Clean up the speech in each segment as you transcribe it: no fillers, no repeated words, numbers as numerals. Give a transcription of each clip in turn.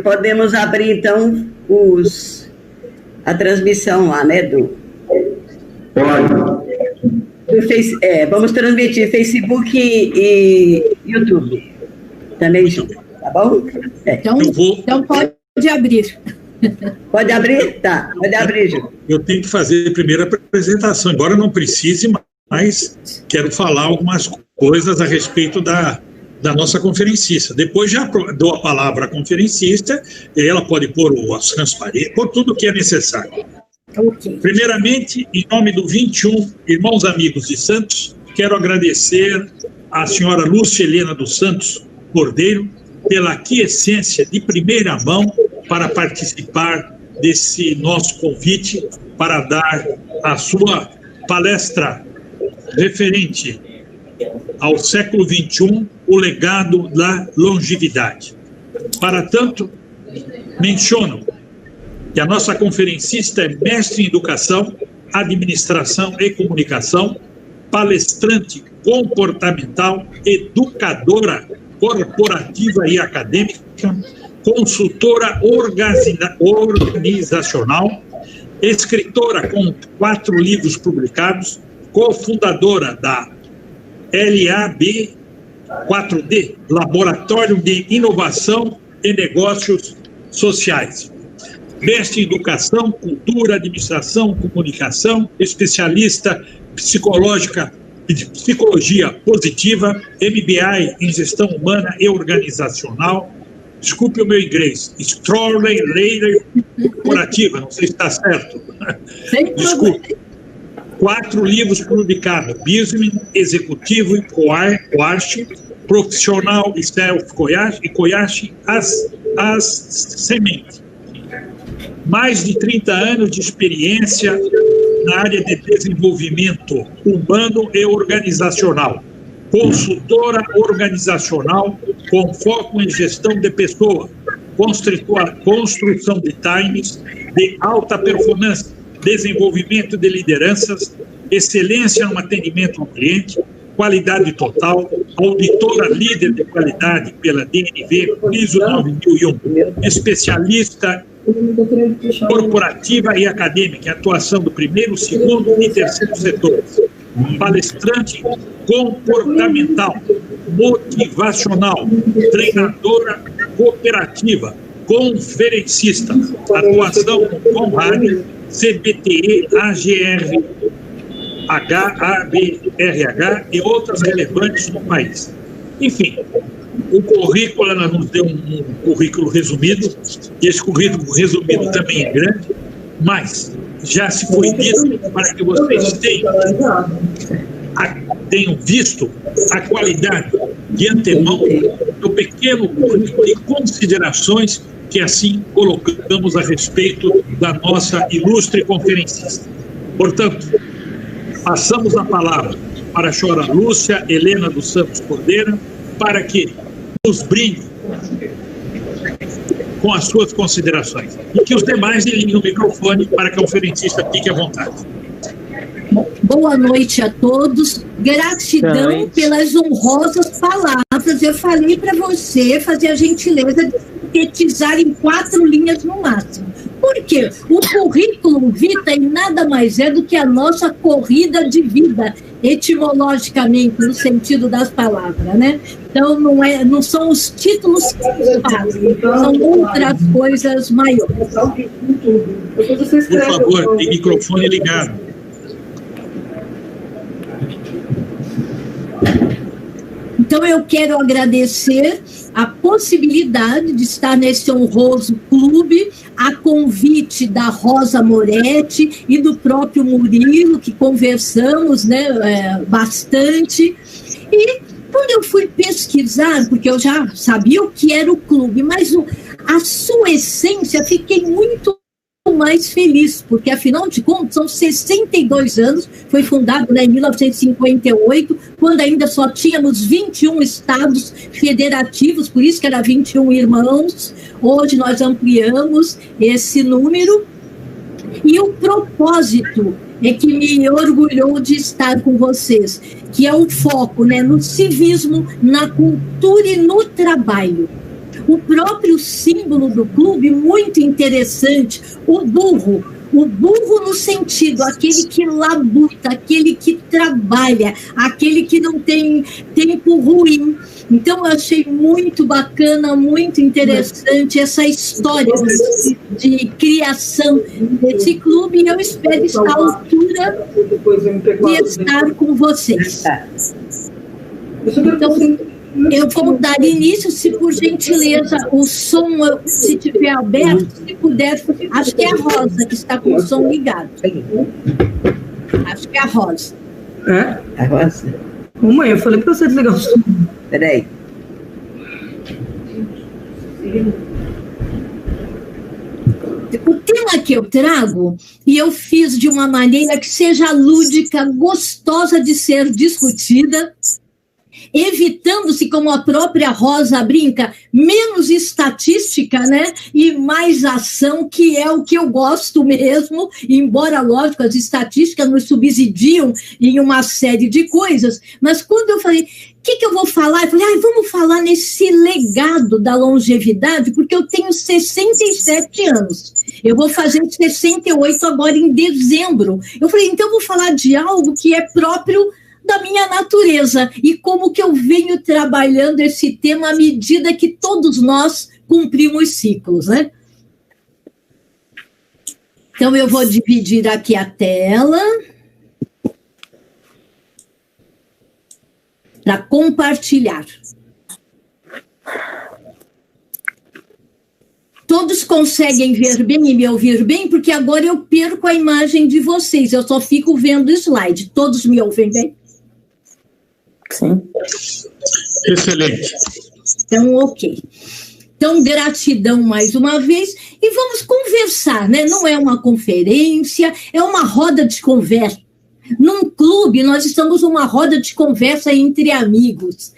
Podemos abrir, então, a transmissão lá, né, Pode. Vamos transmitir Facebook e YouTube também junto, tá bom? Então pode abrir. Pode abrir? Tá, pode abrir, Ju. Eu tenho que fazer a primeira apresentação, embora não precise, mas quero falar algumas coisas a respeito da nossa conferencista. Depois já dou a palavra à conferencista, e ela pode pôr as transparências, pôr tudo o que é necessário. Okay. Primeiramente, em nome do 21 Irmãos Amigos de Santos, quero agradecer à senhora Lúcia Helena dos Santos Cordeiro pela aquiescência de primeira mão para participar desse nosso convite para dar a sua palestra referente ao século XXI, o legado da longevidade. Para tanto, menciono que a nossa conferencista é mestre em Educação, Administração e Comunicação, palestrante comportamental, educadora corporativa e acadêmica, consultora organizacional, escritora com 4 livros publicados, cofundadora da LAB 4D, Laboratório de Inovação e Negócios Sociais. Mestre em Educação, Cultura, Administração, Comunicação, especialista psicológica e de Psicologia Positiva, MBA em Gestão Humana e Organizacional. Desculpe o meu inglês, Extraordinary Corporativa, não sei se está certo. Desculpe. 4 livros publicados: Business, Executivo e Koyashi, Profissional e Self-Koyashi, e Koyashi as Sementes. Mais de 30 anos de experiência na área de desenvolvimento humano e organizacional. Consultora organizacional com foco em gestão de pessoas, construção de times de alta performance, desenvolvimento de lideranças, excelência no atendimento ao cliente, qualidade total, auditora líder de qualidade pela DNV ISO 9001, especialista corporativa e acadêmica, atuação do primeiro, segundo e terceiro setores, palestrante comportamental, motivacional, treinadora cooperativa, conferencista, atuação com Conrad, CBTE, AGR, ABRH e outras relevantes no país. Enfim, o currículo, ela nos deu um currículo resumido, e esse currículo resumido também é grande, mas já se foi dito para que vocês tenham visto a qualidade de antemão do pequeno currículo e considerações que assim colocamos a respeito da nossa ilustre conferencista. Portanto, passamos a palavra para a senhora Lúcia Helena dos Santos Cordeiro, para que nos brinde com as suas considerações. E que os demais liguem o microfone para que a conferencista fique à vontade. Boa noite a todos. Gratidão pelas honrosas palavras. Eu falei para você fazer a gentileza de sintetizar em 4 linhas no máximo. Por quê? O currículo vitae nada mais é do que a nossa corrida de vida, etimologicamente, no sentido das palavras, né? Então, não são os títulos que fazem, são outras coisas maiores. Por favor, tem microfone ligado. Então, eu quero agradecer a possibilidade de estar nesse honroso clube, a convite da Rosa Moretti e do próprio Murilo, que conversamos, né, bastante. E quando eu fui pesquisar, porque eu já sabia o que era o clube, mas a sua essência, fiquei muito mais feliz, porque afinal de contas são 62 anos, foi fundado, né, em 1958, quando ainda só tínhamos 21 estados federativos, por isso que era 21 irmãos. Hoje nós ampliamos esse número, e o propósito é que me orgulhou de estar com vocês, que é o foco, né, no civismo, na cultura e no trabalho. o próprio símbolo do clube, muito interessante, o burro no sentido, aquele que labuta, aquele que trabalha, aquele que não tem tempo ruim. Então, eu achei muito bacana, muito interessante essa história de criação desse clube, e eu espero estar à altura de estar com vocês. Então, eu vou dar início, se por gentileza o som, se estiver aberto, se puder, acho que é a Rosa que está com o som ligado. Acho que é a Rosa. É? A Rosa? Mãe, eu falei para você desligar o som. Peraí. O tema que eu trago, e eu fiz de uma maneira que seja lúdica, gostosa de ser discutida, evitando-se, como a própria Rosa brinca, menos estatística, né? E mais ação, que é o que eu gosto mesmo, embora, lógico, as estatísticas nos subsidiam em uma série de coisas, mas quando eu falei, o que eu vou falar? Eu falei, vamos falar nesse legado da longevidade, porque eu tenho 67 anos. Eu vou fazer 68 agora em dezembro. Eu falei, então eu vou falar de algo que é próprio da minha natureza e como que eu venho trabalhando esse tema à medida que todos nós cumprimos ciclos, né? Então, eu vou dividir aqui a tela para compartilhar. Todos conseguem ver bem e me ouvir bem, porque agora eu perco a imagem de vocês, eu só fico vendo o slide. Todos me ouvem bem? Sim. Excelente. Então, ok. Então, gratidão mais uma vez. E vamos conversar, né? Não é uma conferência, é uma roda de conversa. Num clube, nós estamos numa roda de conversa entre amigos.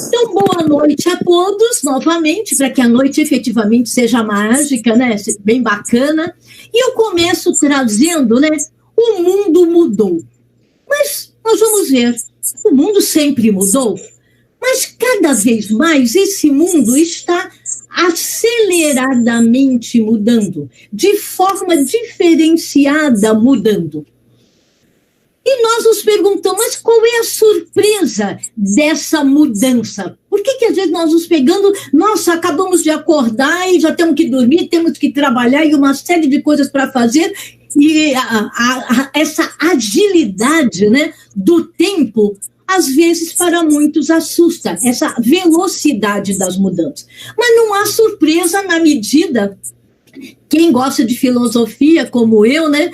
Então, boa noite a todos, novamente, para que a noite efetivamente seja mágica, né? Bem bacana. E eu começo trazendo, né? O mundo mudou. Mas nós vamos ver. O mundo sempre mudou, mas cada vez mais esse mundo está aceleradamente mudando, de forma diferenciada mudando. E nós nos perguntamos, mas qual é a surpresa dessa mudança? Por que às vezes nós nos pegando, nossa, acabamos de acordar e já temos que dormir, temos que trabalhar e uma série de coisas para fazer, e essa agilidade, né, do tempo, às vezes para muitos assusta, essa velocidade das mudanças. Mas não há surpresa na medida, quem gosta de filosofia como eu, né,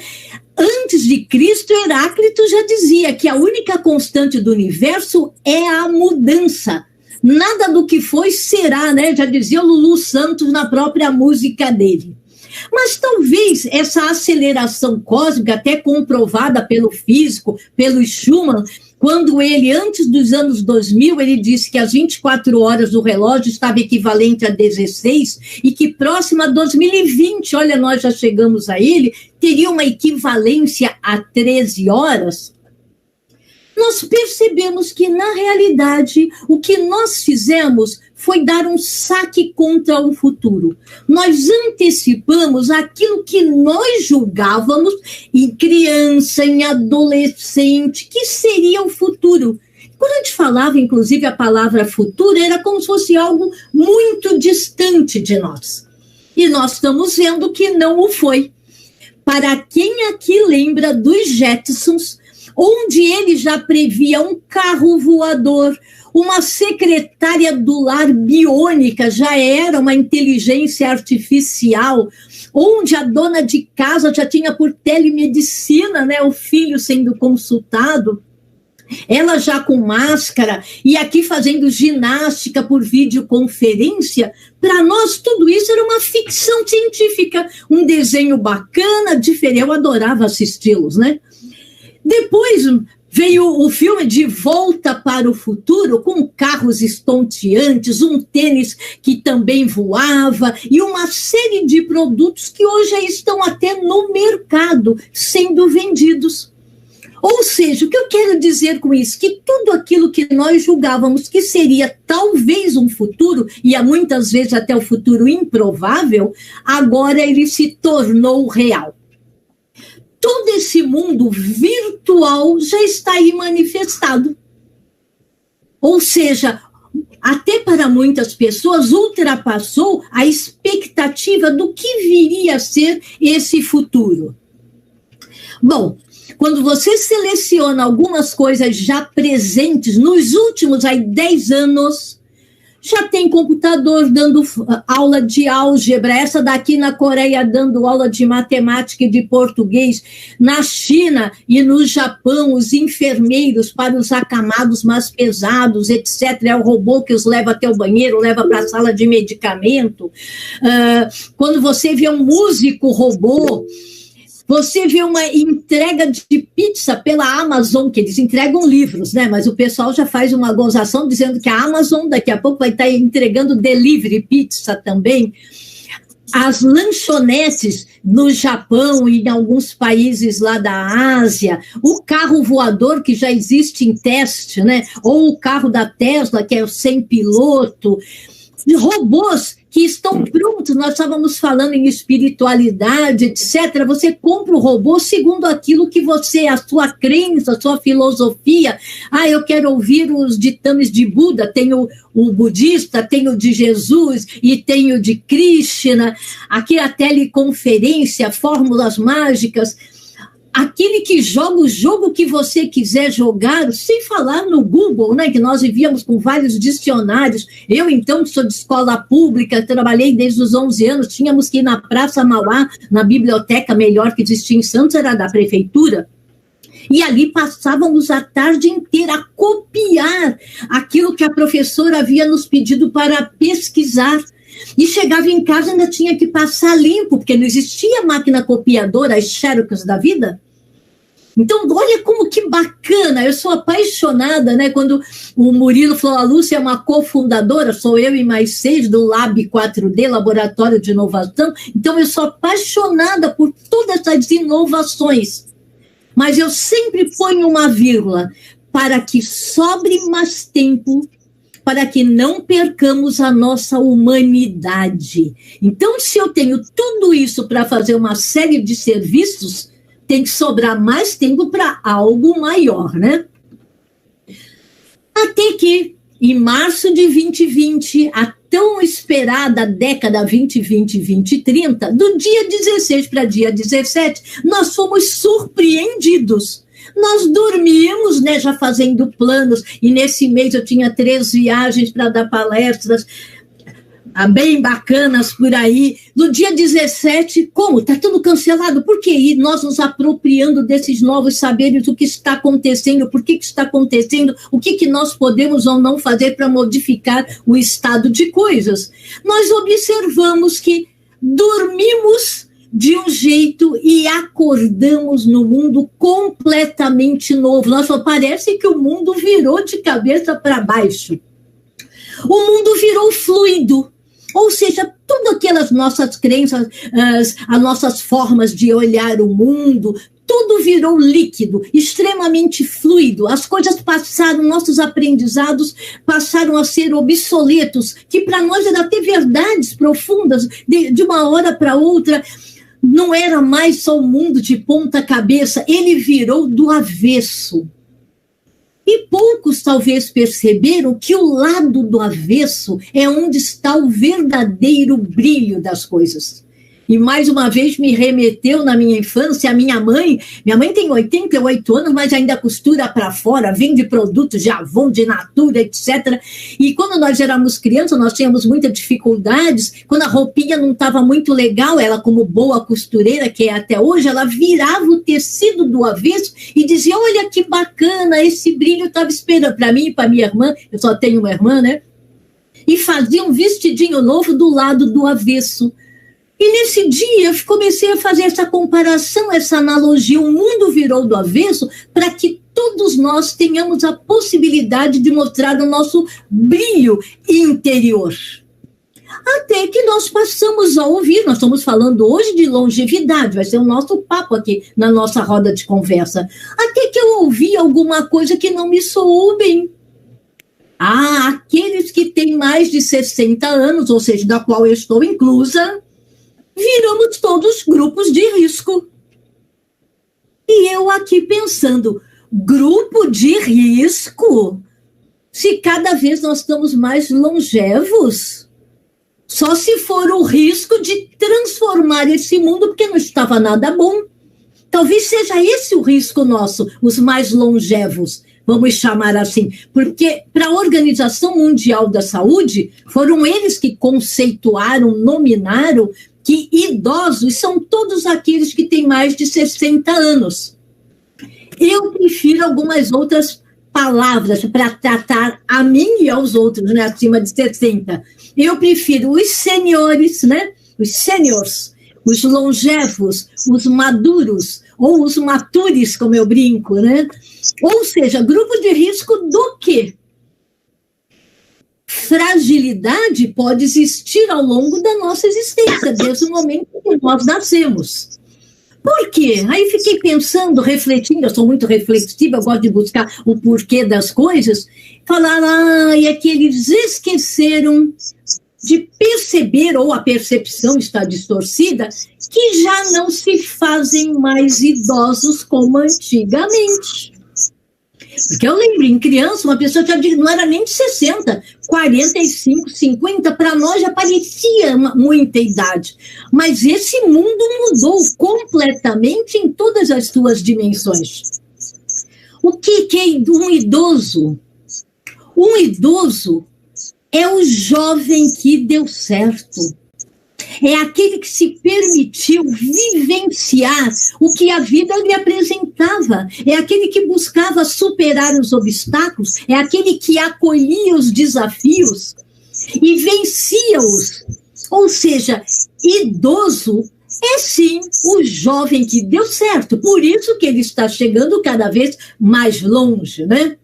antes de Cristo, Heráclito já dizia que a única constante do universo é a mudança. Nada do que foi será, né, já dizia o Lulu Santos na própria música dele. Mas talvez essa aceleração cósmica, até comprovada pelo físico, pelo Schumann, quando ele, antes dos anos 2000, ele disse que as 24 horas do relógio estava equivalente a 16 e que próxima a 2020, olha, nós já chegamos a ele, teria uma equivalência a 13 horas. Nós percebemos que, na realidade, o que nós fizemos foi dar um saque contra o futuro. Nós antecipamos aquilo que nós julgávamos em criança, em adolescente, que seria o futuro. Quando a gente falava, inclusive, a palavra futuro, era como se fosse algo muito distante de nós. E nós estamos vendo que não o foi. Para quem aqui lembra dos Jetsons, onde ele já previa um carro voador, uma secretária do lar biônica, já era uma inteligência artificial, onde a dona de casa já tinha por telemedicina, né, o filho sendo consultado, ela já com máscara e aqui fazendo ginástica por videoconferência. Para nós tudo isso era uma ficção científica, um desenho bacana, diferente, eu adorava assisti-los, né? Depois veio o filme De Volta para o Futuro, com carros estonteantes, um tênis que também voava e uma série de produtos que hoje estão até no mercado sendo vendidos. Ou seja, o que eu quero dizer com isso? Que tudo aquilo que nós julgávamos que seria talvez um futuro, e há muitas vezes até o futuro improvável, agora ele se tornou real. Todo esse mundo virtual já está aí manifestado. Ou seja, até para muitas pessoas ultrapassou a expectativa do que viria a ser esse futuro. Bom, quando você seleciona algumas coisas já presentes nos últimos 10 anos, já tem computador dando aula de álgebra, essa daqui na Coreia dando aula de matemática e de português, na China e no Japão, os enfermeiros para os acamados mais pesados, etc. É o robô que os leva até o banheiro, leva para a sala de medicamento. Quando você vê um músico robô, você vê uma entrega de pizza pela Amazon, que eles entregam livros, né? Mas o pessoal já faz uma gozação dizendo que a Amazon daqui a pouco vai estar entregando delivery pizza também. As lanchonetes no Japão e em alguns países lá da Ásia, o carro voador que já existe em teste, né? Ou o carro da Tesla, que é o sem piloto, robôs que estão prontos. Nós estávamos falando em espiritualidade, etc. Você compra o robô segundo aquilo que você, a sua crença, a sua filosofia. Eu quero ouvir os ditames de Buda, tenho o budista, tenho de Jesus e tenho de Krishna. Aqui a teleconferência, fórmulas mágicas. Aquele que joga o jogo que você quiser jogar, sem falar no Google, né, que nós vivíamos com vários dicionários. Eu, então, que sou de escola pública, trabalhei desde os 11 anos, tínhamos que ir na Praça Mauá, na biblioteca melhor que existia em Santos, era da prefeitura. E ali passávamos a tarde inteira a copiar aquilo que a professora havia nos pedido para pesquisar. E chegava em casa e ainda tinha que passar limpo, porque não existia máquina copiadora, as Xerox da vida. Então, olha como que bacana, eu sou apaixonada, né? Quando o Murilo falou, a Lúcia é uma cofundadora, sou eu e mais 6 do Lab 4D, Laboratório de Inovação, então eu sou apaixonada por todas essas inovações. Mas eu sempre ponho uma vírgula, para que sobre mais tempo, para que não percamos a nossa humanidade. Então, se eu tenho tudo isso para fazer uma série de serviços, tem que sobrar mais tempo para algo maior, né? Até que, em março de 2020, a tão esperada década 2020-2030, do dia 16 para dia 17, nós fomos surpreendidos. Nós dormíamos, né, já fazendo planos, e nesse mês eu tinha 3 viagens para dar palestras, bem bacanas por aí. No dia 17, como? Está tudo cancelado? Por quê? E nós nos apropriando desses novos saberes, o que está acontecendo, por que está acontecendo, o que nós podemos ou não fazer para modificar o estado de coisas. Nós observamos que dormimos de um jeito e acordamos no mundo completamente novo. Nossa, parece que o mundo virou de cabeça para baixo. O mundo virou fluido. Ou seja, todas aquelas nossas crenças, as nossas formas de olhar o mundo, tudo virou líquido, extremamente fluido. As coisas passaram, nossos aprendizados passaram a ser obsoletos, que para nós eram até verdades profundas, de uma hora para outra. Não era mais só o mundo de ponta cabeça, ele virou do avesso. E poucos talvez perceberam que o lado do avesso é onde está o verdadeiro brilho das coisas. E mais uma vez me remeteu na minha infância a minha mãe. Minha mãe tem 88 anos, mas ainda costura para fora, vende produtos de Avon, de Natura, etc. E quando nós éramos crianças, nós tínhamos muitas dificuldades. Quando a roupinha não estava muito legal, ela, como boa costureira, que é até hoje, ela virava o tecido do avesso e dizia, olha que bacana, esse brilho eu estava esperando para mim e para minha irmã. Eu só tenho uma irmã, né? E fazia um vestidinho novo do lado do avesso. E nesse dia eu comecei a fazer essa comparação, essa analogia. O mundo virou do avesso para que todos nós tenhamos a possibilidade de mostrar o nosso brilho interior. Até que nós passamos a ouvir, nós estamos falando hoje de longevidade, vai ser o nosso papo aqui na nossa roda de conversa. Até que eu ouvi alguma coisa que não me soou bem. Aqueles que têm mais de 60 anos, ou seja, da qual eu estou inclusa, viramos todos grupos de risco. E eu aqui pensando, grupo de risco? Se cada vez nós estamos mais longevos? Só se for o risco de transformar esse mundo, porque não estava nada bom. Talvez seja esse o risco nosso, os mais longevos, vamos chamar assim. Porque para a Organização Mundial da Saúde, foram eles que conceituaram, nominaram que idosos são todos aqueles que têm mais de 60 anos. Eu prefiro algumas outras palavras para tratar a mim e aos outros, né, acima de 60. Eu prefiro os senhores, né, os seniors, os longevos, os maduros, ou os matures, como eu brinco, né? Ou seja, grupo de risco do quê? Fragilidade pode existir ao longo da nossa existência, desde o momento que nós nascemos. Por quê? Aí fiquei pensando, refletindo, eu sou muito reflexiva, eu gosto de buscar o porquê das coisas, falar, é que eles esqueceram de perceber, ou a percepção está distorcida, que já não se fazem mais idosos como antigamente. Porque eu lembro, em criança, uma pessoa não era nem de 60, 45, 50, para nós já parecia muita idade. Mas esse mundo mudou completamente em todas as suas dimensões. O que é um idoso? Um idoso é o jovem que deu certo. É aquele que se permitiu vivenciar o que a vida lhe apresentava. É aquele que buscava superar os obstáculos. É aquele que acolhia os desafios e vencia-os. Ou seja, idoso é sim o jovem que deu certo. Por isso que ele está chegando cada vez mais longe, né?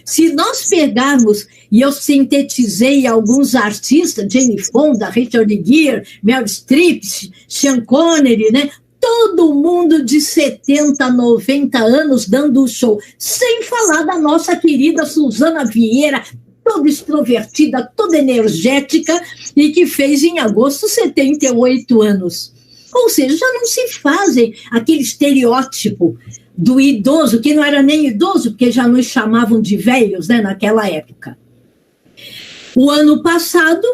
Se nós pegarmos, e eu sintetizei alguns artistas, Jane Fonda, Richard Gere, Meryl Streep, Sean Connery, né? Todo mundo de 70, 90 anos dando o show. Sem falar da nossa querida Suzana Vieira, toda extrovertida, toda energética, e que fez em agosto 78 anos. Ou seja, já não se fazem aquele estereótipo do idoso, que não era nem idoso, porque já nos chamavam de velhos, né, naquela época. O ano passado,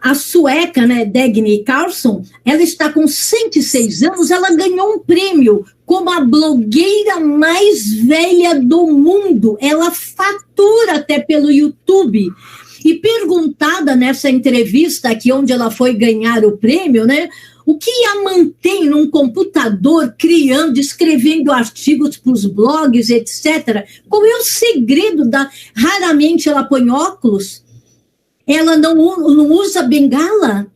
a sueca, né, Dagny Carlsson, ela está com 106 anos, ela ganhou um prêmio como a blogueira mais velha do mundo. Ela fatura até pelo YouTube. E perguntada nessa entrevista aqui, onde ela foi ganhar o prêmio, né, o que a mantém num computador, criando, escrevendo artigos para os blogs, etc. Qual é o segredo da... Raramente ela põe óculos, ela não usa bengala.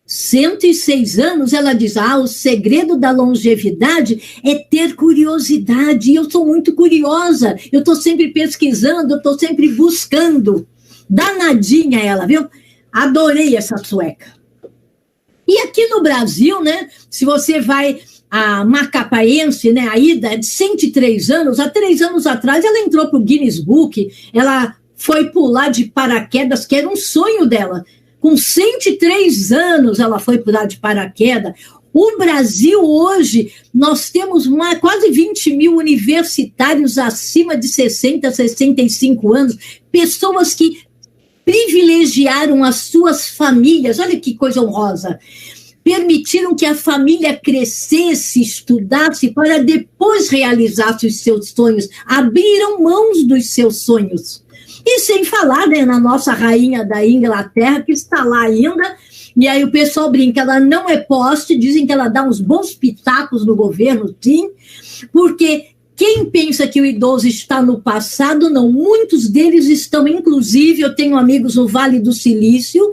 106 anos, ela diz, o segredo da longevidade é ter curiosidade. E eu sou muito curiosa, eu estou sempre pesquisando, eu estou sempre buscando. Danadinha ela, viu? Adorei essa sueca. E aqui no Brasil, né, se você vai a Macapaense, né, a Ida, de 103 anos, há 3 anos atrás ela entrou para o Guinness Book, ela foi pular de paraquedas, que era um sonho dela. Com 103 anos ela foi pular de paraquedas. O Brasil hoje, nós temos quase 20 mil universitários acima de 60, 65 anos, pessoas que privilegiaram as suas famílias, olha que coisa honrosa, permitiram que a família crescesse, estudasse, para depois realizar os seus sonhos, abriram mãos dos seus sonhos. E sem falar, né, na nossa rainha da Inglaterra, que está lá ainda, e aí o pessoal brinca, ela não é poste, dizem que ela dá uns bons pitacos no governo, sim, porque quem pensa que o idoso está no passado, não, muitos deles estão, inclusive, eu tenho amigos no Vale do Silício,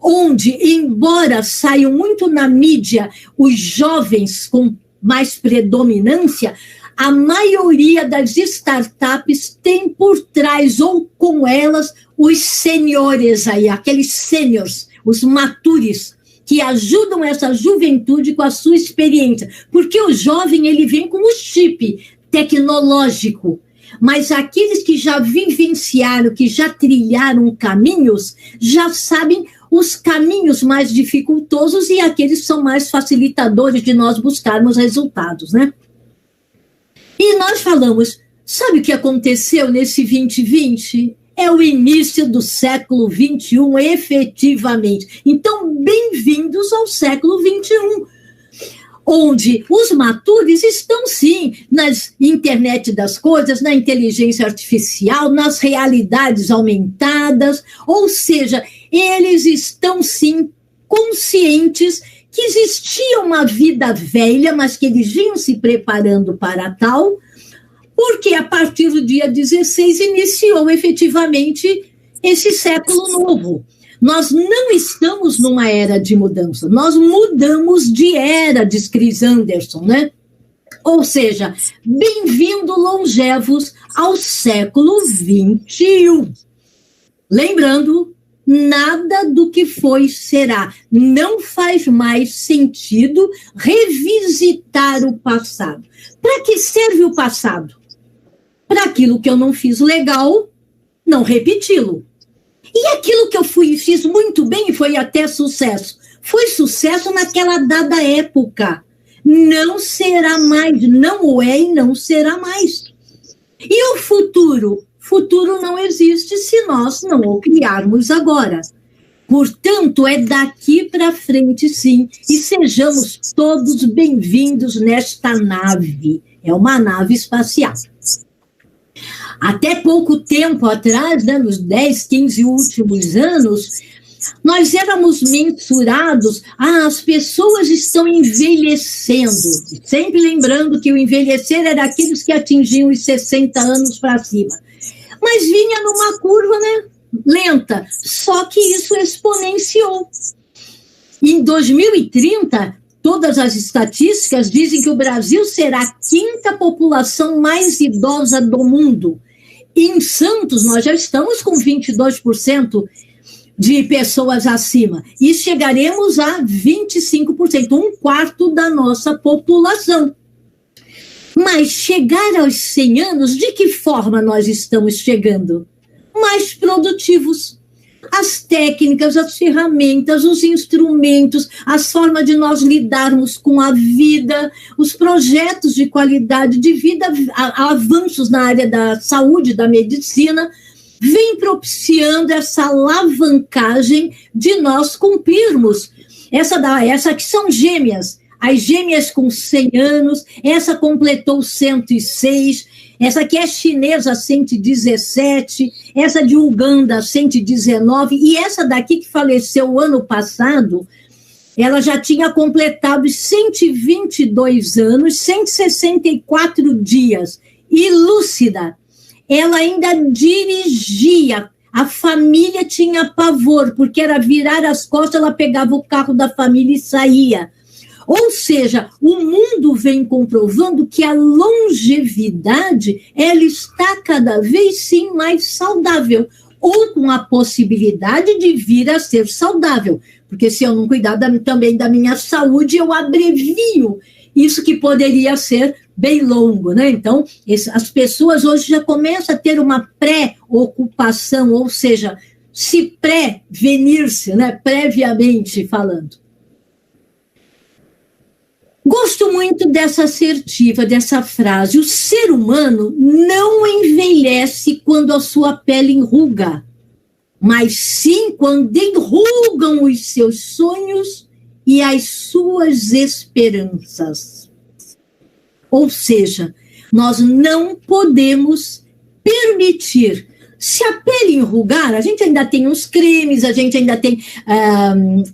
onde, embora saiam muito na mídia os jovens com mais predominância, a maioria das startups tem por trás, ou com elas, os senhores aí, aqueles seniors, os matures, que ajudam essa juventude com a sua experiência. Porque o jovem, ele vem com o chip tecnológico. mas aqueles que já vivenciaram, que já trilharam caminhos, já sabem os caminhos mais dificultosos e aqueles que são mais facilitadores de nós buscarmos resultados, né? E nós falamos, sabe o que aconteceu nesse 2020? É o início do século XXI, efetivamente. Então, bem-vindos ao século XXI, onde os matures estão, sim, nas internet das coisas, na inteligência artificial, nas realidades aumentadas, ou seja, eles estão, sim, conscientes que existia uma vida velha, mas que eles vinham se preparando para tal, porque a partir do dia 16 iniciou efetivamente esse século novo. Nós não estamos numa era de mudança, nós mudamos de era, diz Chris Anderson, né? Ou seja, bem-vindo, longevos, ao século XXI. Lembrando, nada do que foi será. Não faz mais sentido revisitar o passado. Para que serve o passado? Para aquilo que eu não fiz legal, não repeti-lo. E aquilo que eu fiz muito bem e foi até sucesso. Foi sucesso naquela dada época. Não será mais, não o é e não será mais. E o futuro? Futuro não existe se nós não o criarmos agora. Portanto, é daqui para frente, sim, e sejamos todos bem-vindos nesta nave. É uma nave espacial. Até pouco tempo atrás, né, nos 10, 15 últimos anos, nós éramos mensurados, as pessoas estão envelhecendo. Sempre lembrando que o envelhecer era aqueles que atingiam os 60 anos para cima. Mas vinha numa curva, né, lenta, só que isso exponenciou. Em 2030, todas as estatísticas dizem que o Brasil será a 5ª população mais idosa do mundo. Em Santos, nós já estamos com 22% de pessoas acima. E chegaremos a 25%, 1/4 da nossa população. Mas chegar aos 100 anos, de que forma nós estamos chegando? Mais produtivos. As técnicas, as ferramentas, os instrumentos, as formas de nós lidarmos com a vida, os projetos de qualidade de vida, avanços na área da saúde, da medicina, vem propiciando essa alavancagem de nós cumprirmos. Essa que são gêmeas, as gêmeas com 100 anos, essa completou 106, essa aqui é chinesa, 117, essa de Uganda, 119, e essa daqui que faleceu ano passado, ela já tinha completado 122 anos, 164 dias, e lúcida. Ela ainda dirigia, a família tinha pavor, porque era virar as costas, ela pegava o carro da família e saía. Ou seja, o mundo vem comprovando que a longevidade, ela está cada vez, sim, mais saudável, ou com a possibilidade de vir a ser saudável, porque se eu não cuidar também da minha saúde, eu abrevio isso que poderia ser bem longo, né? Então, as pessoas hoje já começam a ter uma pré-ocupação, ou seja, se prevenir-se, né? Previamente falando. Gosto muito dessa assertiva, dessa frase. O ser humano não envelhece quando a sua pele enruga, mas sim quando enrugam os seus sonhos e as suas esperanças. Ou seja, nós não podemos permitir. Se a pele enrugar, a gente ainda tem uns cremes, a gente ainda tem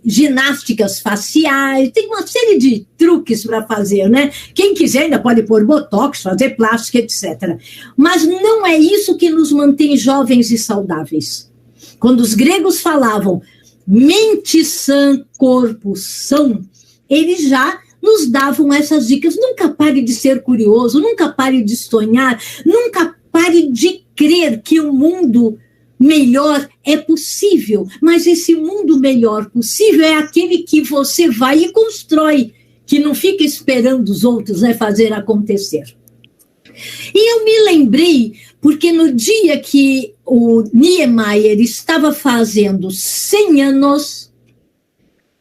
ginásticas faciais, tem uma série de truques para fazer, né? Quem quiser ainda pode pôr botox, fazer plástica, etc. Mas não é isso que nos mantém jovens e saudáveis. Quando os gregos falavam mente sã, corpo são, eles já nos davam essas dicas. Nunca pare de ser curioso, nunca pare de sonhar, nunca pare de crer que o mundo melhor é possível, mas esse mundo melhor possível é aquele que você vai e constrói, que não fica esperando os outros, né, fazer acontecer. E eu me lembrei, porque no dia que o Niemeyer estava fazendo 100 anos,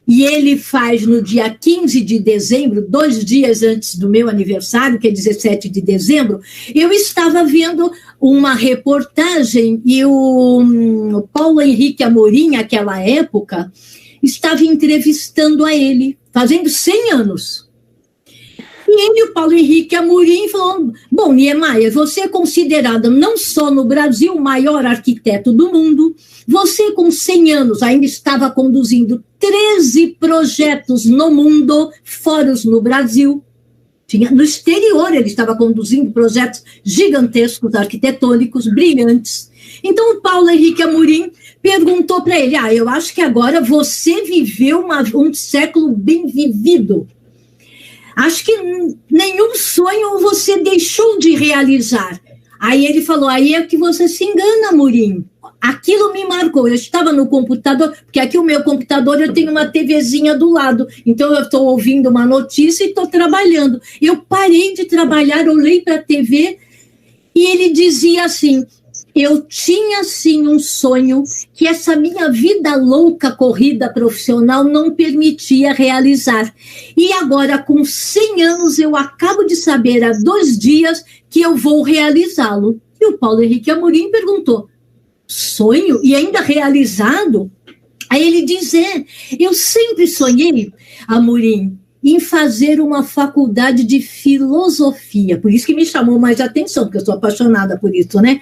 e ele faz no dia 15 de dezembro, 2 dias antes do meu aniversário, que é 17 de dezembro, eu estava vendo uma reportagem e o Paulo Henrique Amorim, naquela época, estava entrevistando a ele, fazendo 100 anos. E ele, o Paulo Henrique Amorim, falou: bom, Niemeyer, você é considerado não só no Brasil o maior arquiteto do mundo, você com 100 anos ainda estava conduzindo 13 projetos no mundo, fora os no Brasil. No exterior ele estava conduzindo projetos gigantescos, arquitetônicos, brilhantes. Então o Paulo Henrique Amorim perguntou para ele: eu acho que agora você viveu um século bem vivido. Acho que nenhum sonho você deixou de realizar. Aí ele falou: aí é que você se engana, Amorim. Aquilo me marcou. Eu estava no computador, porque aqui o meu computador eu tenho uma TVzinha do lado. Então eu estou ouvindo uma notícia e estou trabalhando. Eu parei de trabalhar, olhei para a TV e ele dizia assim: eu tinha, sim, um sonho que essa minha vida louca, corrida profissional, não permitia realizar. E agora, com 100 anos, eu acabo de saber, há 2 dias, que eu vou realizá-lo. E o Paulo Henrique Amorim perguntou: sonho? E ainda realizado? Aí ele diz: eu sempre sonhei, Amorim, em fazer uma faculdade de filosofia. Por isso que me chamou mais a atenção, porque eu sou apaixonada por isso, né?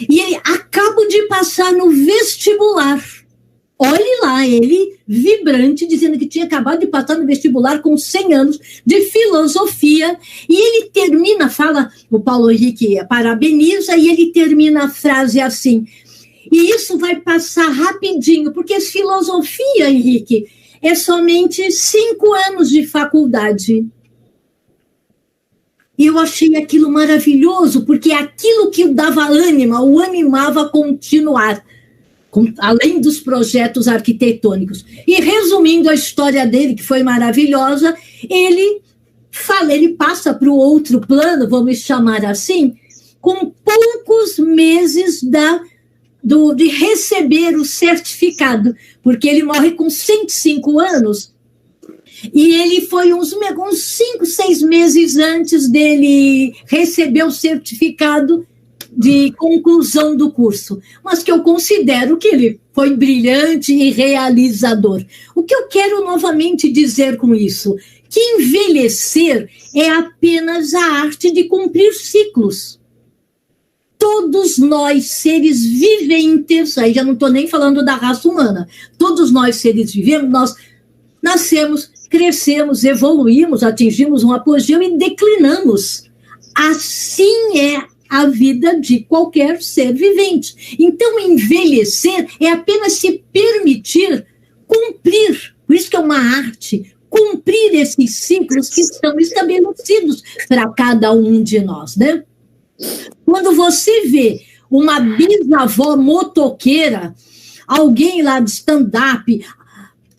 E ele: acabo de passar no vestibular. Olhe lá, ele vibrante, dizendo que tinha acabado de passar no vestibular com 100 anos de filosofia. E ele termina, fala, o Paulo Henrique parabeniza, e ele termina a frase assim: e isso vai passar rapidinho, porque filosofia, Henrique, é somente 5 anos de faculdade. E eu achei aquilo maravilhoso, porque aquilo que o dava ânimo, o animava a continuar, além dos projetos arquitetônicos. E resumindo a história dele, que foi maravilhosa, ele passa para o outro plano, vamos chamar assim, com poucos meses de receber o certificado, porque ele morre com 105 anos, e ele foi uns 5, 6 meses antes dele receber o certificado de conclusão do curso, mas que eu considero que ele foi brilhante e realizador. O que eu quero novamente dizer com isso? Que envelhecer é apenas a arte de cumprir ciclos. Todos nós, seres viventes, aí já não estou nem falando da raça humana, todos nós, seres viventes, nós nascemos, crescemos, evoluímos, atingimos um apogeu e declinamos. Assim é a vida de qualquer ser vivente. Então, envelhecer é apenas se permitir cumprir, por isso que é uma arte, cumprir esses ciclos que estão estabelecidos para cada um de nós, né? Quando você vê uma bisavó motoqueira, alguém lá de stand-up,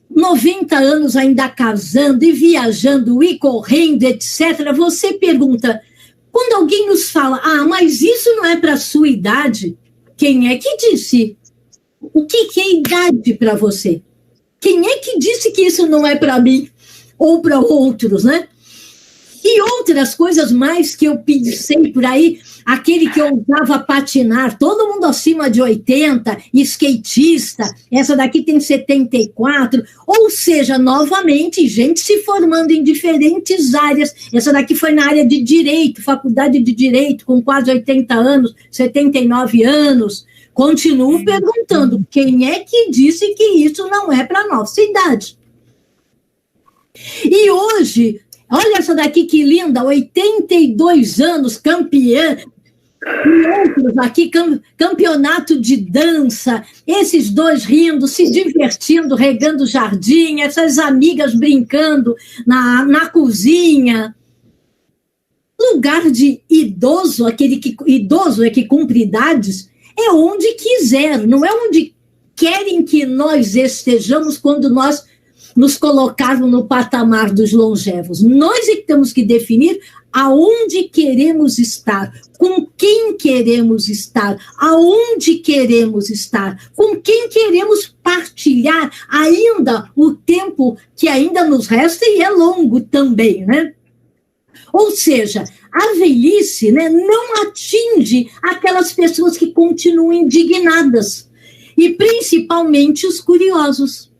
90 anos ainda casando e viajando e correndo, etc., você pergunta, quando alguém nos fala, mas isso não é para a sua idade, quem é que disse? O que é idade para você? Quem é que disse que isso não é para mim ou para outros, né? E outras coisas mais que eu pensei por aí, aquele que ousava patinar, todo mundo acima de 80, skatista, essa daqui tem 74, ou seja, novamente, gente se formando em diferentes áreas, essa daqui foi na área de Direito, faculdade de Direito, com quase 80 anos, 79 anos, continuo perguntando, quem é que disse que isso não é para a nossa idade? E hoje, olha essa daqui que linda, 82 anos, campeã, e outros aqui, campeonato de dança, esses dois rindo, se divertindo, regando o jardim, essas amigas brincando na cozinha. Lugar de idoso, idoso é que cumpre idades, é onde quiser, não é onde querem que nós estejamos quando nós nos colocar no patamar dos longevos. Nós é que temos que definir aonde queremos estar, com quem queremos estar, aonde queremos estar, com quem queremos partilhar ainda o tempo que ainda nos resta, e é longo também, né? Ou seja, a velhice, né, não atinge aquelas pessoas que continuam indignadas, e principalmente os curiosos.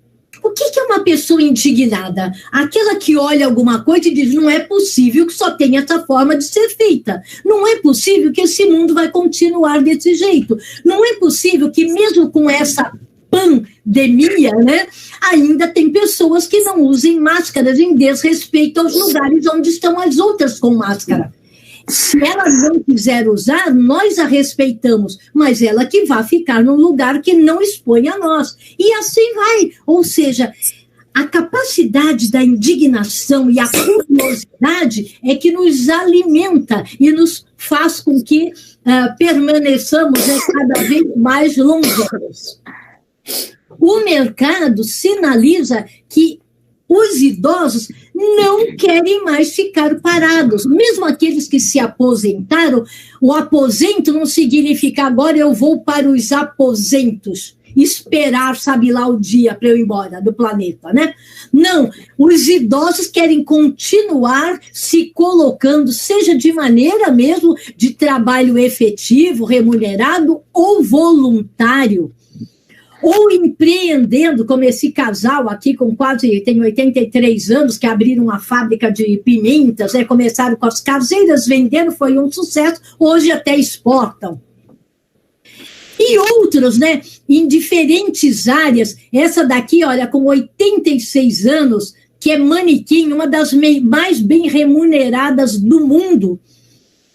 O que é uma pessoa indignada? Aquela que olha alguma coisa e diz, não é possível que só tenha essa forma de ser feita. Não é possível que esse mundo vai continuar desse jeito. Não é possível que mesmo com essa pandemia, né, ainda tem pessoas que não usem máscaras em desrespeito aos lugares onde estão as outras com máscara. Se ela não quiser usar, nós a respeitamos, mas ela que vai ficar num lugar que não expõe a nós. E assim vai. Ou seja, a capacidade da indignação e a curiosidade é que nos alimenta e nos faz com que permaneçamos, né, cada vez mais longevos. O mercado sinaliza que os idosos não querem mais ficar parados. Mesmo aqueles que se aposentaram, o aposento não significa agora eu vou para os aposentos, esperar, sabe lá, o dia para eu ir embora do planeta, né? Não, os idosos querem continuar se colocando, seja de maneira mesmo de trabalho efetivo, remunerado ou voluntário, ou empreendendo, como esse casal aqui com tem 83 anos, que abriram uma fábrica de pimentas, né? Começaram com as caseiras, venderam, foi um sucesso, hoje até exportam. E outros, né, em diferentes áreas, essa daqui, olha, com 86 anos, que é manequim, uma das mais bem remuneradas do mundo,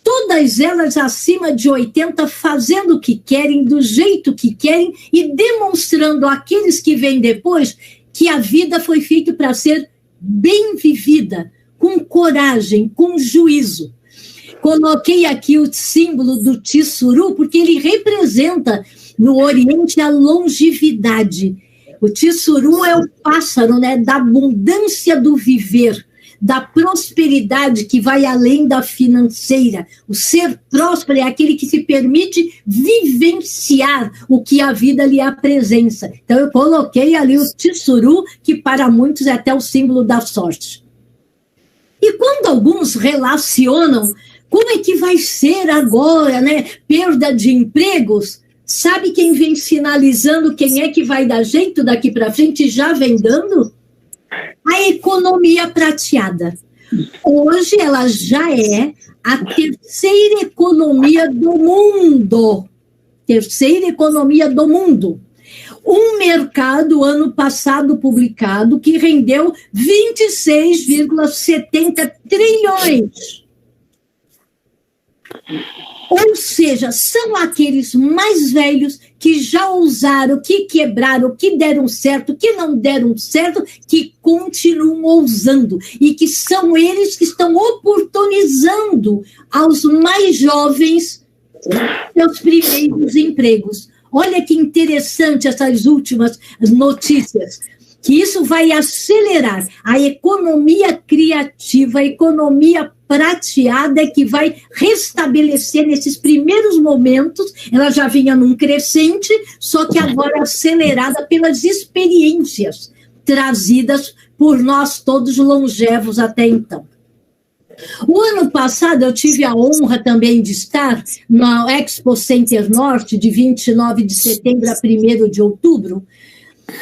todas elas acima de 80, fazendo o que querem, do jeito que querem e demonstrando àqueles que vêm depois que a vida foi feita para ser bem vivida, com coragem, com juízo. Coloquei aqui o símbolo do tissuru, porque ele representa no Oriente a longevidade. O tissuru é o pássaro, né, da abundância do viver, da prosperidade que vai além da financeira. O ser próspero é aquele que se permite vivenciar o que a vida lhe apresenta. Então, eu coloquei ali o tissuru, que para muitos é até o símbolo da sorte. E quando alguns relacionam, como é que vai ser agora, né? Perda de empregos? Sabe quem vem sinalizando quem é que vai dar jeito daqui para frente, já vem dando? A economia prateada. Hoje ela já é a terceira economia do mundo. Terceira economia do mundo. Um mercado, ano passado publicado, que rendeu 26,70 trilhões. Ou seja, são aqueles mais velhos que já usaram, que quebraram, que deram certo, que não deram certo, que continuam ousando. E que são eles que estão oportunizando aos mais jovens seus primeiros empregos. Olha que interessante essas últimas notícias. Que isso vai acelerar a economia criativa, a economia prateada, que vai restabelecer nesses primeiros momentos. Ela já vinha num crescente, só que agora acelerada pelas experiências trazidas por nós todos longevos até então. O ano passado eu tive a honra também de estar no Expo Center Norte, de 29 de setembro a 1º de outubro,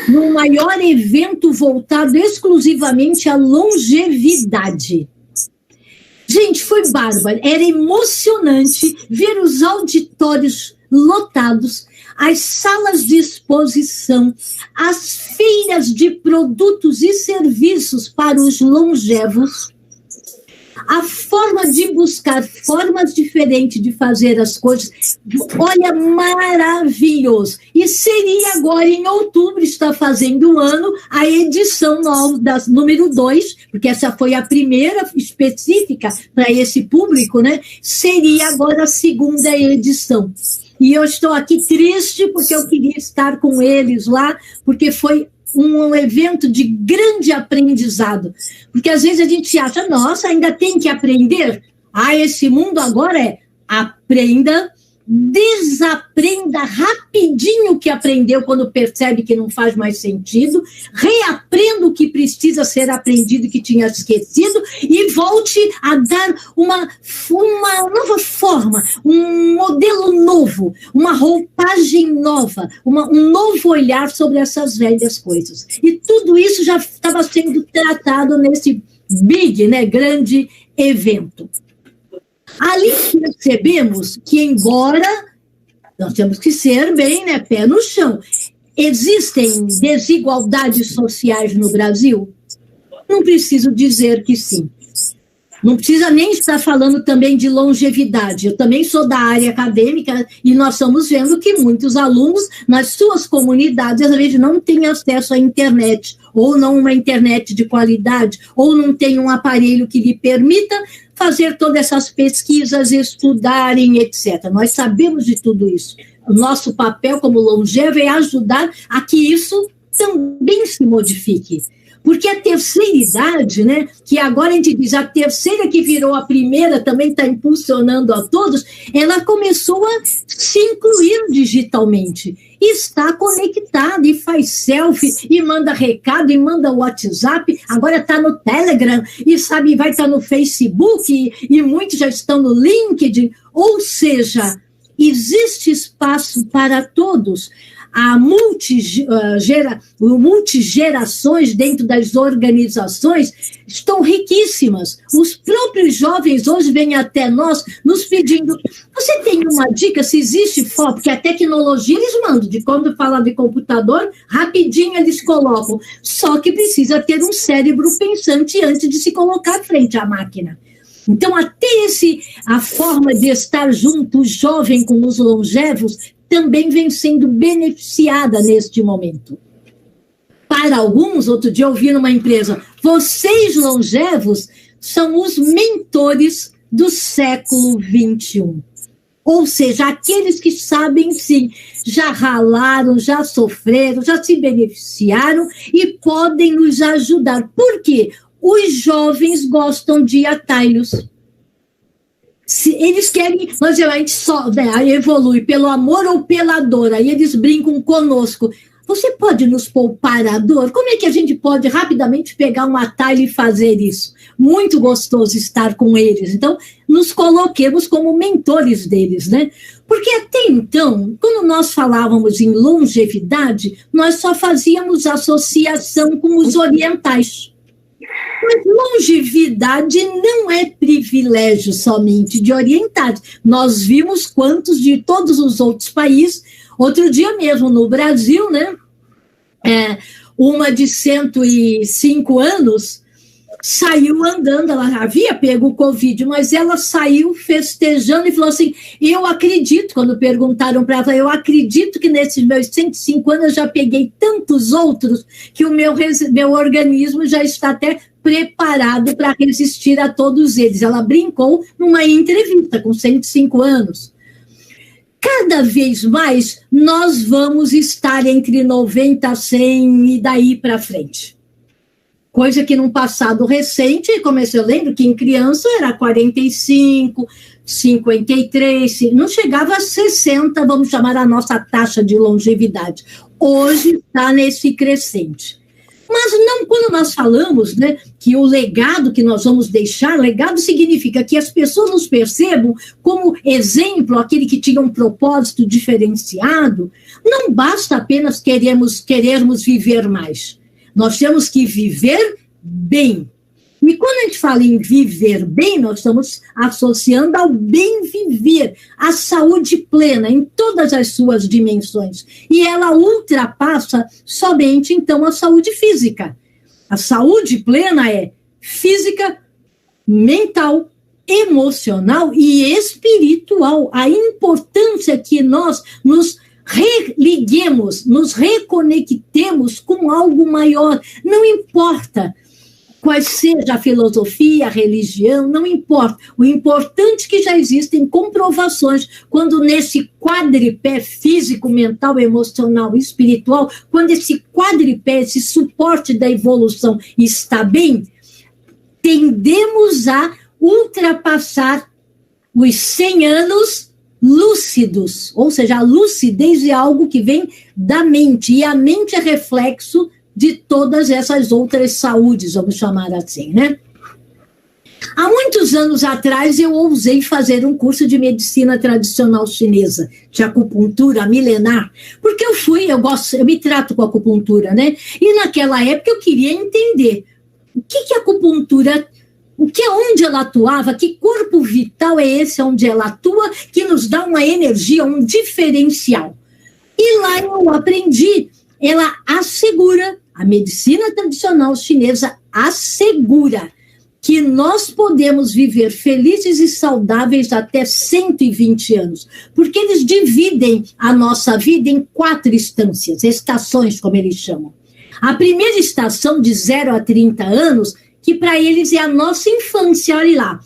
no maior evento voltado exclusivamente à longevidade. Gente, foi bárbaro, era emocionante ver os auditórios lotados, as salas de exposição, as feiras de produtos e serviços para os longevos, a forma de buscar formas diferentes de fazer as coisas. Olha, maravilhoso. E seria agora em outubro, está fazendo um ano, a edição número 2, porque essa foi a primeira específica para esse público, né? Seria agora a segunda edição. E eu estou aqui triste porque eu queria estar com eles lá, porque foi um evento de grande aprendizado, porque às vezes a gente acha, nossa, ainda tem que aprender. Esse mundo agora é aprenda, desaprenda rapidinho o que aprendeu quando percebe que não faz mais sentido, reaprenda o que precisa ser aprendido que tinha esquecido e volte a dar uma nova forma, um modelo novo, uma roupagem nova, um novo olhar sobre essas velhas coisas. E tudo isso já estava sendo tratado nesse grande evento. Ali percebemos que, embora nós temos que ser bem, pé no chão, existem desigualdades sociais no Brasil? Não preciso dizer que sim. Não precisa nem estar falando também de longevidade. Eu também sou da área acadêmica e nós estamos vendo que muitos alunos, nas suas comunidades, às vezes não têm acesso à internet, ou não uma internet de qualidade, ou não tem um aparelho que lhe permita fazer todas essas pesquisas, estudarem, etc. Nós sabemos de tudo isso. O nosso papel como longevo é ajudar a que isso também se modifique. Porque a terceira idade, que agora a gente diz, a terceira que virou a primeira, também está impulsionando a todos, ela começou a se incluir digitalmente. E está conectada, e faz selfie, e manda recado, e manda WhatsApp, agora está no Telegram, e vai estar no Facebook, e muitos já estão no LinkedIn. Ou seja, existe espaço para todos. A multigerações dentro das organizações estão riquíssimas. Os próprios jovens hoje vêm até nós nos pedindo, você tem uma dica se existe foto, porque a tecnologia eles mandam, de quando fala de computador, rapidinho eles colocam, só que precisa ter um cérebro pensante antes de se colocar frente à máquina. Então, até a forma de estar junto, o jovem com os longevos, também vem sendo beneficiada neste momento. Para alguns, outro dia eu ouvi numa empresa, vocês longevos são os mentores do século XXI. Ou seja, aqueles que sabem, sim, já ralaram, já sofreram, já se beneficiaram e podem nos ajudar. Por quê? Os jovens gostam de atalhos. Eles querem, mas a gente só evolui pelo amor ou pela dor, aí eles brincam conosco. Você pode nos poupar a dor? Como é que a gente pode rapidamente pegar um atalho e fazer isso? Muito gostoso estar com eles. Então, nos coloquemos como mentores deles, Porque até então, quando nós falávamos em longevidade, nós só fazíamos associação com os orientais. Mas longevidade não é privilégio somente de orientais. Nós vimos quantos de todos os outros países, outro dia mesmo no Brasil, uma de 105 anos, saiu andando, ela havia pego o Covid, mas ela saiu festejando e falou assim, eu acredito, quando perguntaram para ela, eu acredito que nesses meus 105 anos eu já peguei tantos outros que o meu organismo já está até preparado para resistir a todos eles. Ela brincou numa entrevista com 105 anos. Cada vez mais nós vamos estar entre 90 a 100 e daí para frente. Coisa que num passado recente, eu lembro que em criança era 45, 53, não chegava a 60, vamos chamar a nossa taxa de longevidade. Hoje está nesse crescente. Mas não, quando nós falamos que o legado que nós vamos deixar, legado significa que as pessoas nos percebam como exemplo, aquele que tinha um propósito diferenciado, não basta apenas querermos viver mais. Nós temos que viver bem. E quando a gente fala em viver bem, nós estamos associando ao bem viver, à saúde plena, em todas as suas dimensões. E ela ultrapassa somente, então, a saúde física. A saúde plena é física, mental, emocional e espiritual. A importância que nós nos religuemos, nos reconectemos com algo maior. Não importa qual seja a filosofia, a religião, não importa. O importante é que já existem comprovações quando nesse quadripé físico, mental, emocional e espiritual, quando esse quadripé, esse suporte da evolução está bem, tendemos a ultrapassar os 100 anos lúcidos, ou seja, a lucidez é algo que vem da mente, e a mente é reflexo de todas essas outras saúdes, vamos chamar assim, né? Há muitos anos atrás, eu ousei fazer um curso de medicina tradicional chinesa, de acupuntura milenar, porque eu me trato com acupuntura, né? E naquela época eu queria entender o que a acupuntura, onde ela atuava, que corpo vital é esse onde ela atua, que nos dá uma energia, um diferencial. E lá eu aprendi, ela assegura, a medicina tradicional chinesa assegura que nós podemos viver felizes e saudáveis até 120 anos, porque eles dividem a nossa vida em 4 instâncias, estações, como eles chamam. A primeira estação, de 0 a 30 anos, que para eles é a nossa infância, olha lá.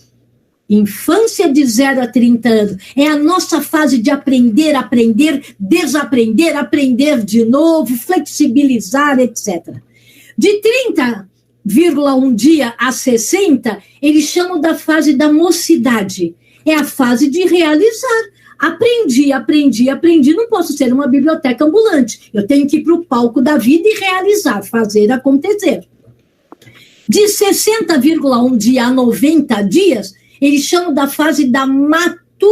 Infância de 0 a 30 anos. É a nossa fase de aprender, desaprender, aprender de novo, flexibilizar, etc. De 30,1 dia a 60, eles chamam da fase da mocidade. É a fase de realizar. Aprendi. Não posso ser uma biblioteca ambulante. Eu tenho que ir para o palco da vida e realizar, fazer acontecer. De 60,1 dia a 90 dias, eles chamam da fase da maturidade.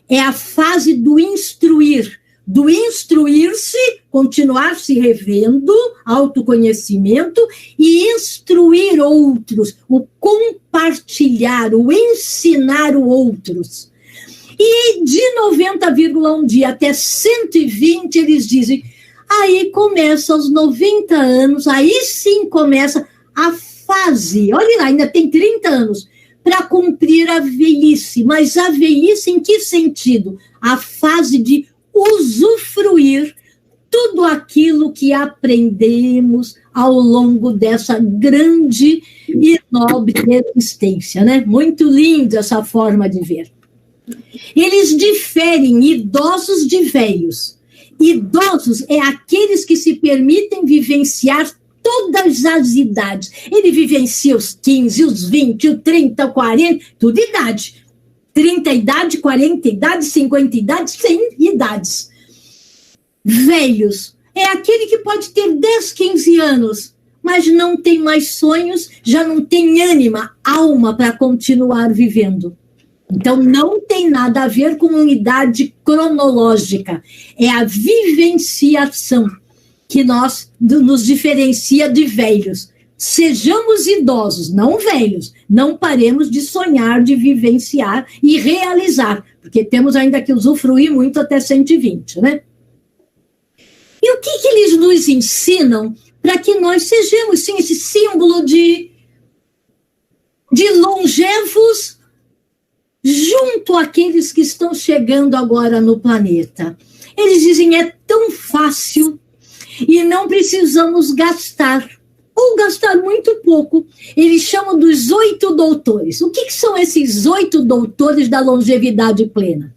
É a fase do instruir, do instruir-se, continuar se revendo, autoconhecimento, e instruir outros, o compartilhar, o ensinar outros. E de 90,1 dia até 120, eles dizem, aí começa aos 90 anos, aí sim começa a fase, olha lá, ainda tem 30 anos, para cumprir a velhice. Mas a velhice em que sentido? A fase de usufruir tudo aquilo que aprendemos ao longo dessa grande e nobre existência, né? Muito linda essa forma de ver. Eles diferem idosos de velhos. Idosos é aqueles que se permitem vivenciar todas as idades. Ele vivencia os 15, os 20, os 30, 40, tudo idade. 30 idade, 40 idade, 50 idade, 100 idades. Velhos é aquele que pode ter 10, 15 anos, mas não tem mais sonhos, já não tem ânima, alma para continuar vivendo. Então, não tem nada a ver com unidade cronológica. É a vivenciação que nos diferencia de velhos. Sejamos idosos, não velhos. Não paremos de sonhar, de vivenciar e realizar, porque temos ainda que usufruir muito até 120, né? E o que eles nos ensinam para que nós sejamos, sim, esse símbolo de longevos junto àqueles que estão chegando agora no planeta? Eles dizem, é tão fácil e não precisamos gastar, ou gastar muito pouco. Eles chamam dos 8 doutores. O que são esses 8 doutores da longevidade plena?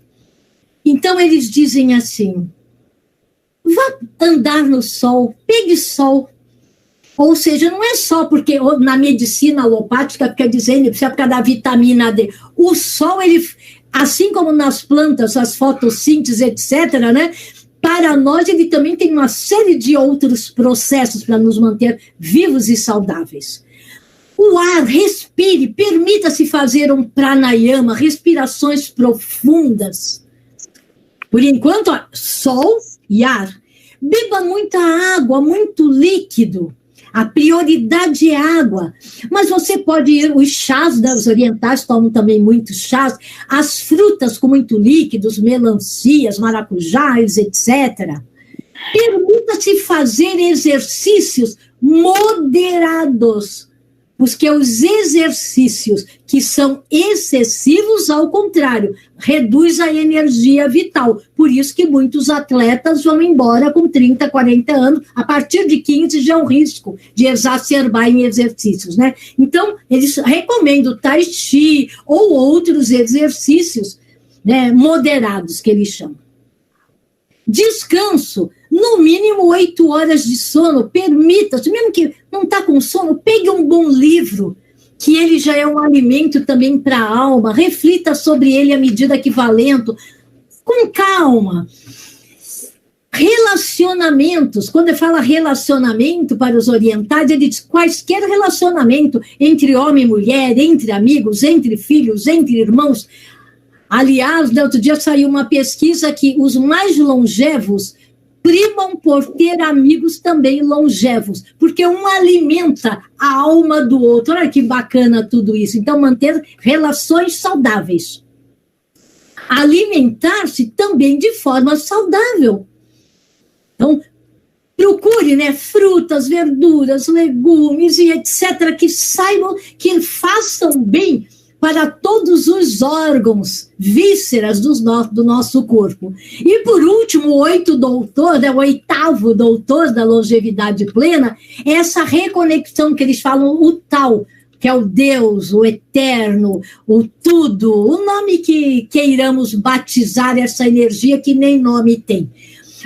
Então, eles dizem assim, vá andar no sol, pegue sol. Ou seja, não é só porque na medicina alopática fica dizendo que precisa por causa da vitamina D. O sol, ele, assim como nas plantas, as fotossíntese, etc., né? Para nós, ele também tem uma série de outros processos para nos manter vivos e saudáveis. O ar, respire, permita-se fazer um pranayama, respirações profundas. Por enquanto, ó, sol e ar. Beba muita água, muito líquido. A prioridade é água. Mas você pode ir, os chás, os orientais tomam também muitos chás, as frutas com muito líquidos, melancias, maracujás, etc. Permita-se fazer exercícios moderados. Porque os exercícios que são excessivos, ao contrário, reduz a energia vital. Por isso que muitos atletas vão embora com 30, 40 anos, a partir de 15 já é um risco de exacerbar em exercícios, né? Então, eles recomendam o Tai Chi ou outros exercícios, né, moderados, que eles chamam. Descanso, no mínimo 8 horas de sono, permita-se, mesmo que não está com sono, pegue um bom livro, que ele já é um alimento também para a alma, reflita sobre ele à medida que vá lendo, com calma. Relacionamentos, quando ele fala relacionamento para os orientais, ele diz quaisquer relacionamento entre homem e mulher, entre amigos, entre filhos, entre irmãos. Aliás, no outro dia saiu uma pesquisa que os mais longevos primam por ter amigos também longevos, porque um alimenta a alma do outro. Olha que bacana tudo isso. Então, manter relações saudáveis. Alimentar-se também de forma saudável. Então, procure, né, frutas, verduras, legumes e etc., que saibam, que façam bem para todos os órgãos, vísceras do nosso corpo. E, por último, o 8º doutor da longevidade plena, é essa reconexão que eles falam, o tal, que é o Deus, o eterno, o tudo, o nome que queiramos batizar essa energia que nem nome tem.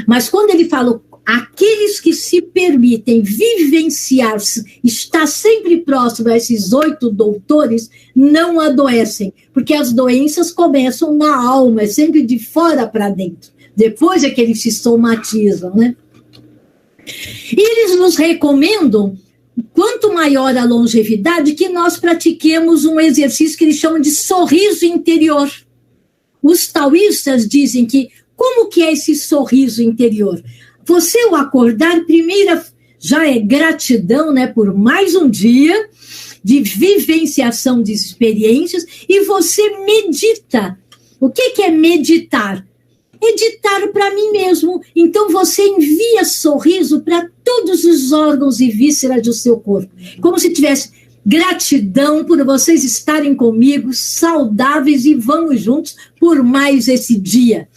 Mas quando ele fala aqueles que se permitem vivenciar, estar sempre próximo a esses 8 doutores, não adoecem, porque as doenças começam na alma, é sempre de fora para dentro. Depois é que eles se somatizam, né? E eles nos recomendam, quanto maior a longevidade, que nós pratiquemos um exercício que eles chamam de sorriso interior. Os taoístas dizem que, como que é esse sorriso interior? Você, ao acordar, primeiro já é gratidão, né, por mais um dia de vivenciação de experiências, e você medita. O que é meditar? Meditar para mim mesmo. Então, você envia sorriso para todos os órgãos e vísceras do seu corpo. Como se tivesse gratidão por vocês estarem comigo, saudáveis, e vamos juntos por mais esse dia.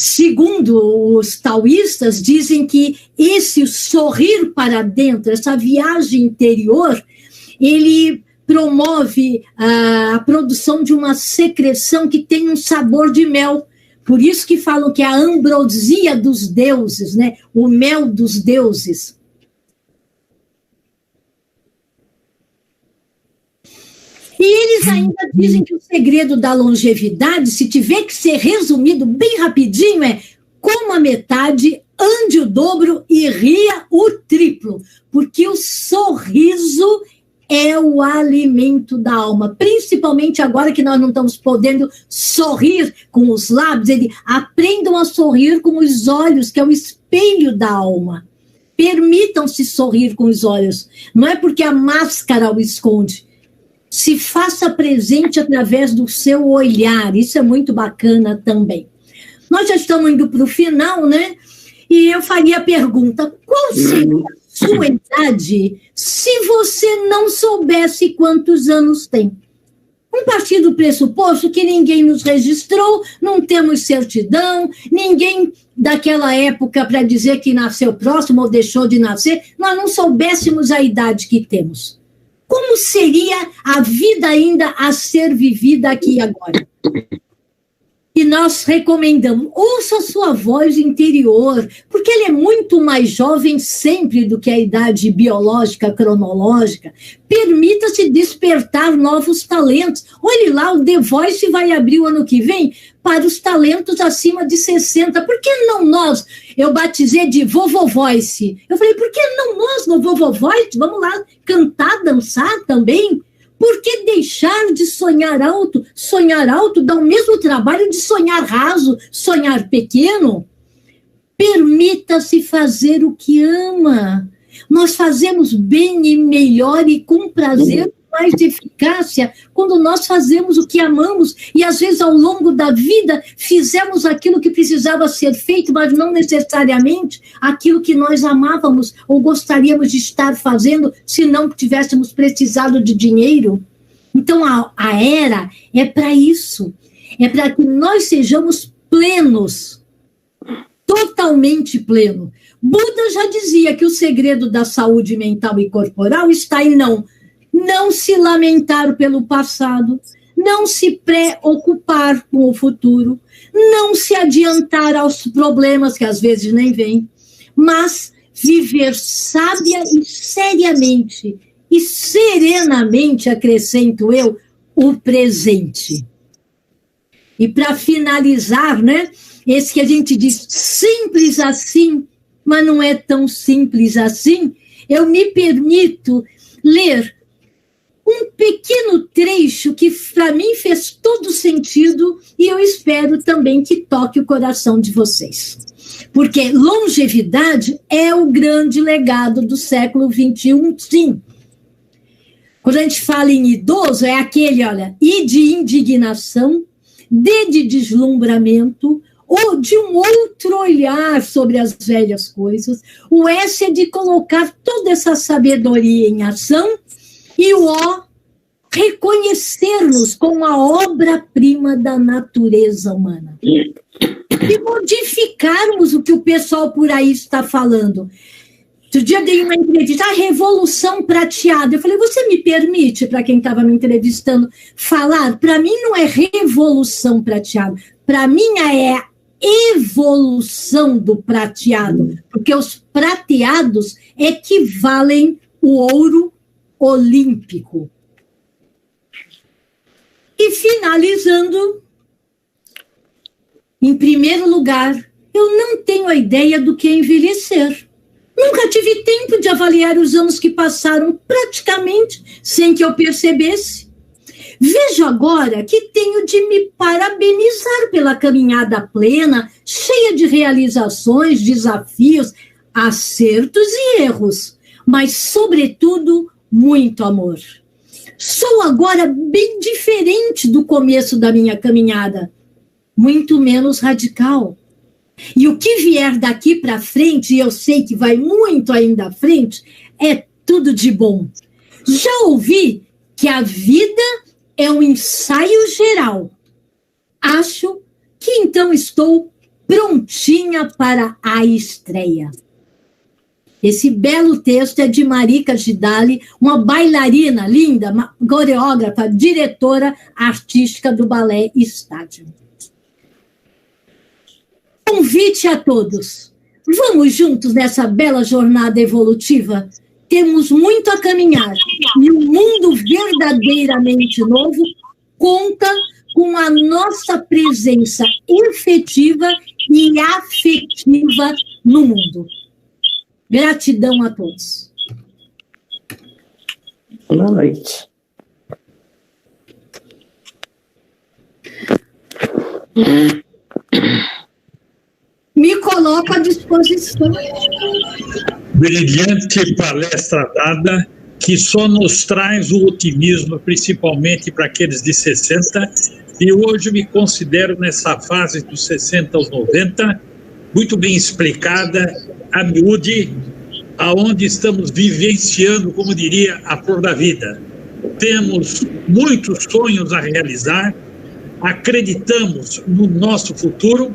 Segundo os taoístas, dizem que esse sorrir para dentro, essa viagem interior, ele promove a produção de uma secreção que tem um sabor de mel. Por isso que falam que é a ambrosia dos deuses, né? O mel dos deuses. E eles ainda dizem que o segredo da longevidade, se tiver que ser resumido bem rapidinho, é coma a metade, ande o dobro e ria o triplo. Porque o sorriso é o alimento da alma. Principalmente agora que nós não estamos podendo sorrir com os lábios, aprendam a sorrir com os olhos, que é o espelho da alma. Permitam-se sorrir com os olhos. Não é porque a máscara o esconde. Se faça presente através do seu olhar. Isso é muito bacana também. Nós já estamos indo para o final, né? E eu faria a pergunta: qual seria a sua idade se você não soubesse quantos anos tem? Um partir do pressuposto que ninguém nos registrou, não temos certidão, ninguém daquela época para dizer que nasceu próximo ou deixou de nascer, nós não soubéssemos a idade que temos. Como seria a vida ainda a ser vivida aqui e agora? E nós recomendamos, ouça a sua voz interior, porque ele é muito mais jovem sempre do que a idade biológica, cronológica. Permita-se despertar novos talentos. Olhe lá, o The Voice vai abrir o ano que vem para os talentos acima de 60. Por que não nós? Eu batizei de Vovô Voice. Eu falei, por que não nós no Vovô Voice? Vamos lá cantar, dançar também? Por que deixar de sonhar alto? Sonhar alto dá o mesmo trabalho de sonhar raso, sonhar pequeno. Permita-se fazer o que ama. Nós fazemos bem e melhor e com prazer mais eficácia quando nós fazemos o que amamos e, às vezes, ao longo da vida, fizemos aquilo que precisava ser feito, mas não necessariamente aquilo que nós amávamos ou gostaríamos de estar fazendo se não tivéssemos precisado de dinheiro. Então, a era é para isso. É para que nós sejamos plenos, totalmente plenos. Buda já dizia que o segredo da saúde mental e corporal está em não se lamentar pelo passado, não se preocupar com o futuro, não se adiantar aos problemas que às vezes nem vêm, mas viver sábia e seriamente e serenamente, acrescento eu, o presente. E para finalizar, né, esse que a gente diz simples assim, mas não é tão simples assim, eu me permito ler um pequeno trecho que para mim fez todo sentido e eu espero também que toque o coração de vocês. Porque longevidade é o grande legado do século XXI, sim. Quando a gente fala em idoso, é aquele, olha, I de indignação, D de deslumbramento, ou de um outro olhar sobre as velhas coisas, o S é de colocar toda essa sabedoria em ação, e o O, reconhecer-nos como a obra-prima da natureza humana. E modificarmos o que o pessoal por aí está falando. Outro dia eu dei uma entrevista, a Revolução Prateada. Eu falei, você me permite, para quem estava me entrevistando, falar? Para mim não é Revolução Prateada, para mim é a evolução do prateado, porque os prateados equivalem o ouro olímpico. E finalizando, em primeiro lugar, eu não tenho a ideia do que é envelhecer. Nunca tive tempo de avaliar os anos que passaram praticamente sem que eu percebesse. Vejo agora que tenho de me parabenizar pela caminhada plena, cheia de realizações, desafios, acertos e erros, mas, sobretudo, muito amor. Sou agora bem diferente do começo da minha caminhada, muito menos radical. E o que vier daqui para frente, e eu sei que vai muito ainda à frente, é tudo de bom. Já ouvi que a vida é um ensaio geral. Acho que então estou prontinha para a estreia. Esse belo texto é de Marika Gidali, uma bailarina linda, uma coreógrafa, diretora artística do Balé Estádio. Convite a todos. Vamos juntos nessa bela jornada evolutiva? Temos muito a caminhar e um mundo verdadeiramente novo conta com a nossa presença efetiva e afetiva no mundo. Gratidão a todos. Boa noite. Me coloco à disposição. Brilhante palestra dada, que só nos traz o otimismo, principalmente para aqueles de 60, e hoje me considero nessa fase dos 60 aos 90, muito bem explicada, a miúde, aonde estamos vivenciando, como diria, a flor da vida. Temos muitos sonhos a realizar, acreditamos no nosso futuro,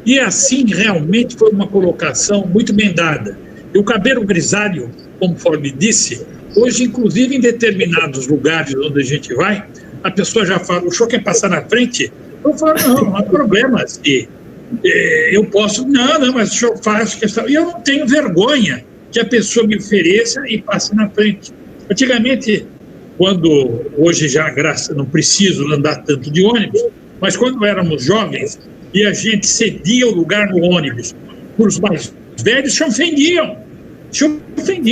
e assim realmente foi uma colocação muito bem dada. E o cabelo grisalho, conforme disse, hoje, inclusive, em determinados lugares onde a gente vai, a pessoa já fala, o senhor quer passar na frente? Eu falo, não há problema. Eu posso, não, mas o senhor faz questão. E eu não tenho vergonha que a pessoa me ofereça e passe na frente. Antigamente, quando, hoje já, graças, não preciso andar tanto de ônibus, mas quando éramos jovens e a gente cedia o lugar no ônibus para os mais velhos, se ofendiam,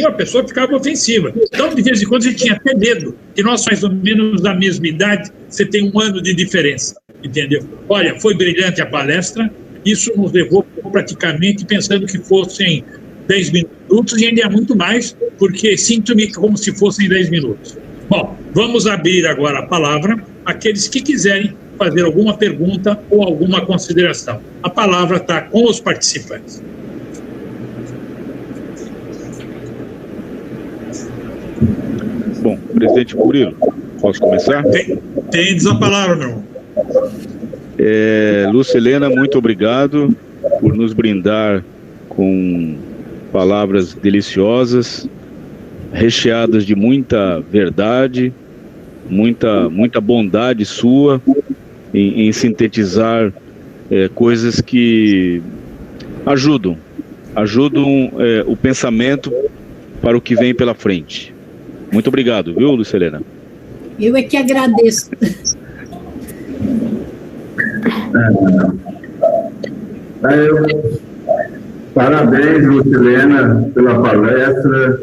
a pessoa ficava ofensiva. Então, de vez em quando, a gente tinha até medo, que nós, mais ou menos da mesma idade, você tem um ano de diferença, entendeu? Olha, foi brilhante a palestra, isso nos levou praticamente pensando que fossem 10 minutos, e ainda é muito mais, porque sinto-me como se fossem 10 minutos. Bom, vamos abrir agora a palavra àqueles que quiserem fazer alguma pergunta ou alguma consideração. A palavra está com os participantes. Bom, presidente Murilo, posso começar? Tem a palavra, meu irmão. Lúcia Helena, muito obrigado por nos brindar com palavras deliciosas, recheadas de muita verdade, muita bondade sua em sintetizar coisas que ajudam o pensamento para o que vem pela frente. Muito obrigado, viu, Lúcia Helena? Eu é que agradeço. Parabéns, Lúcia Helena, pela palestra,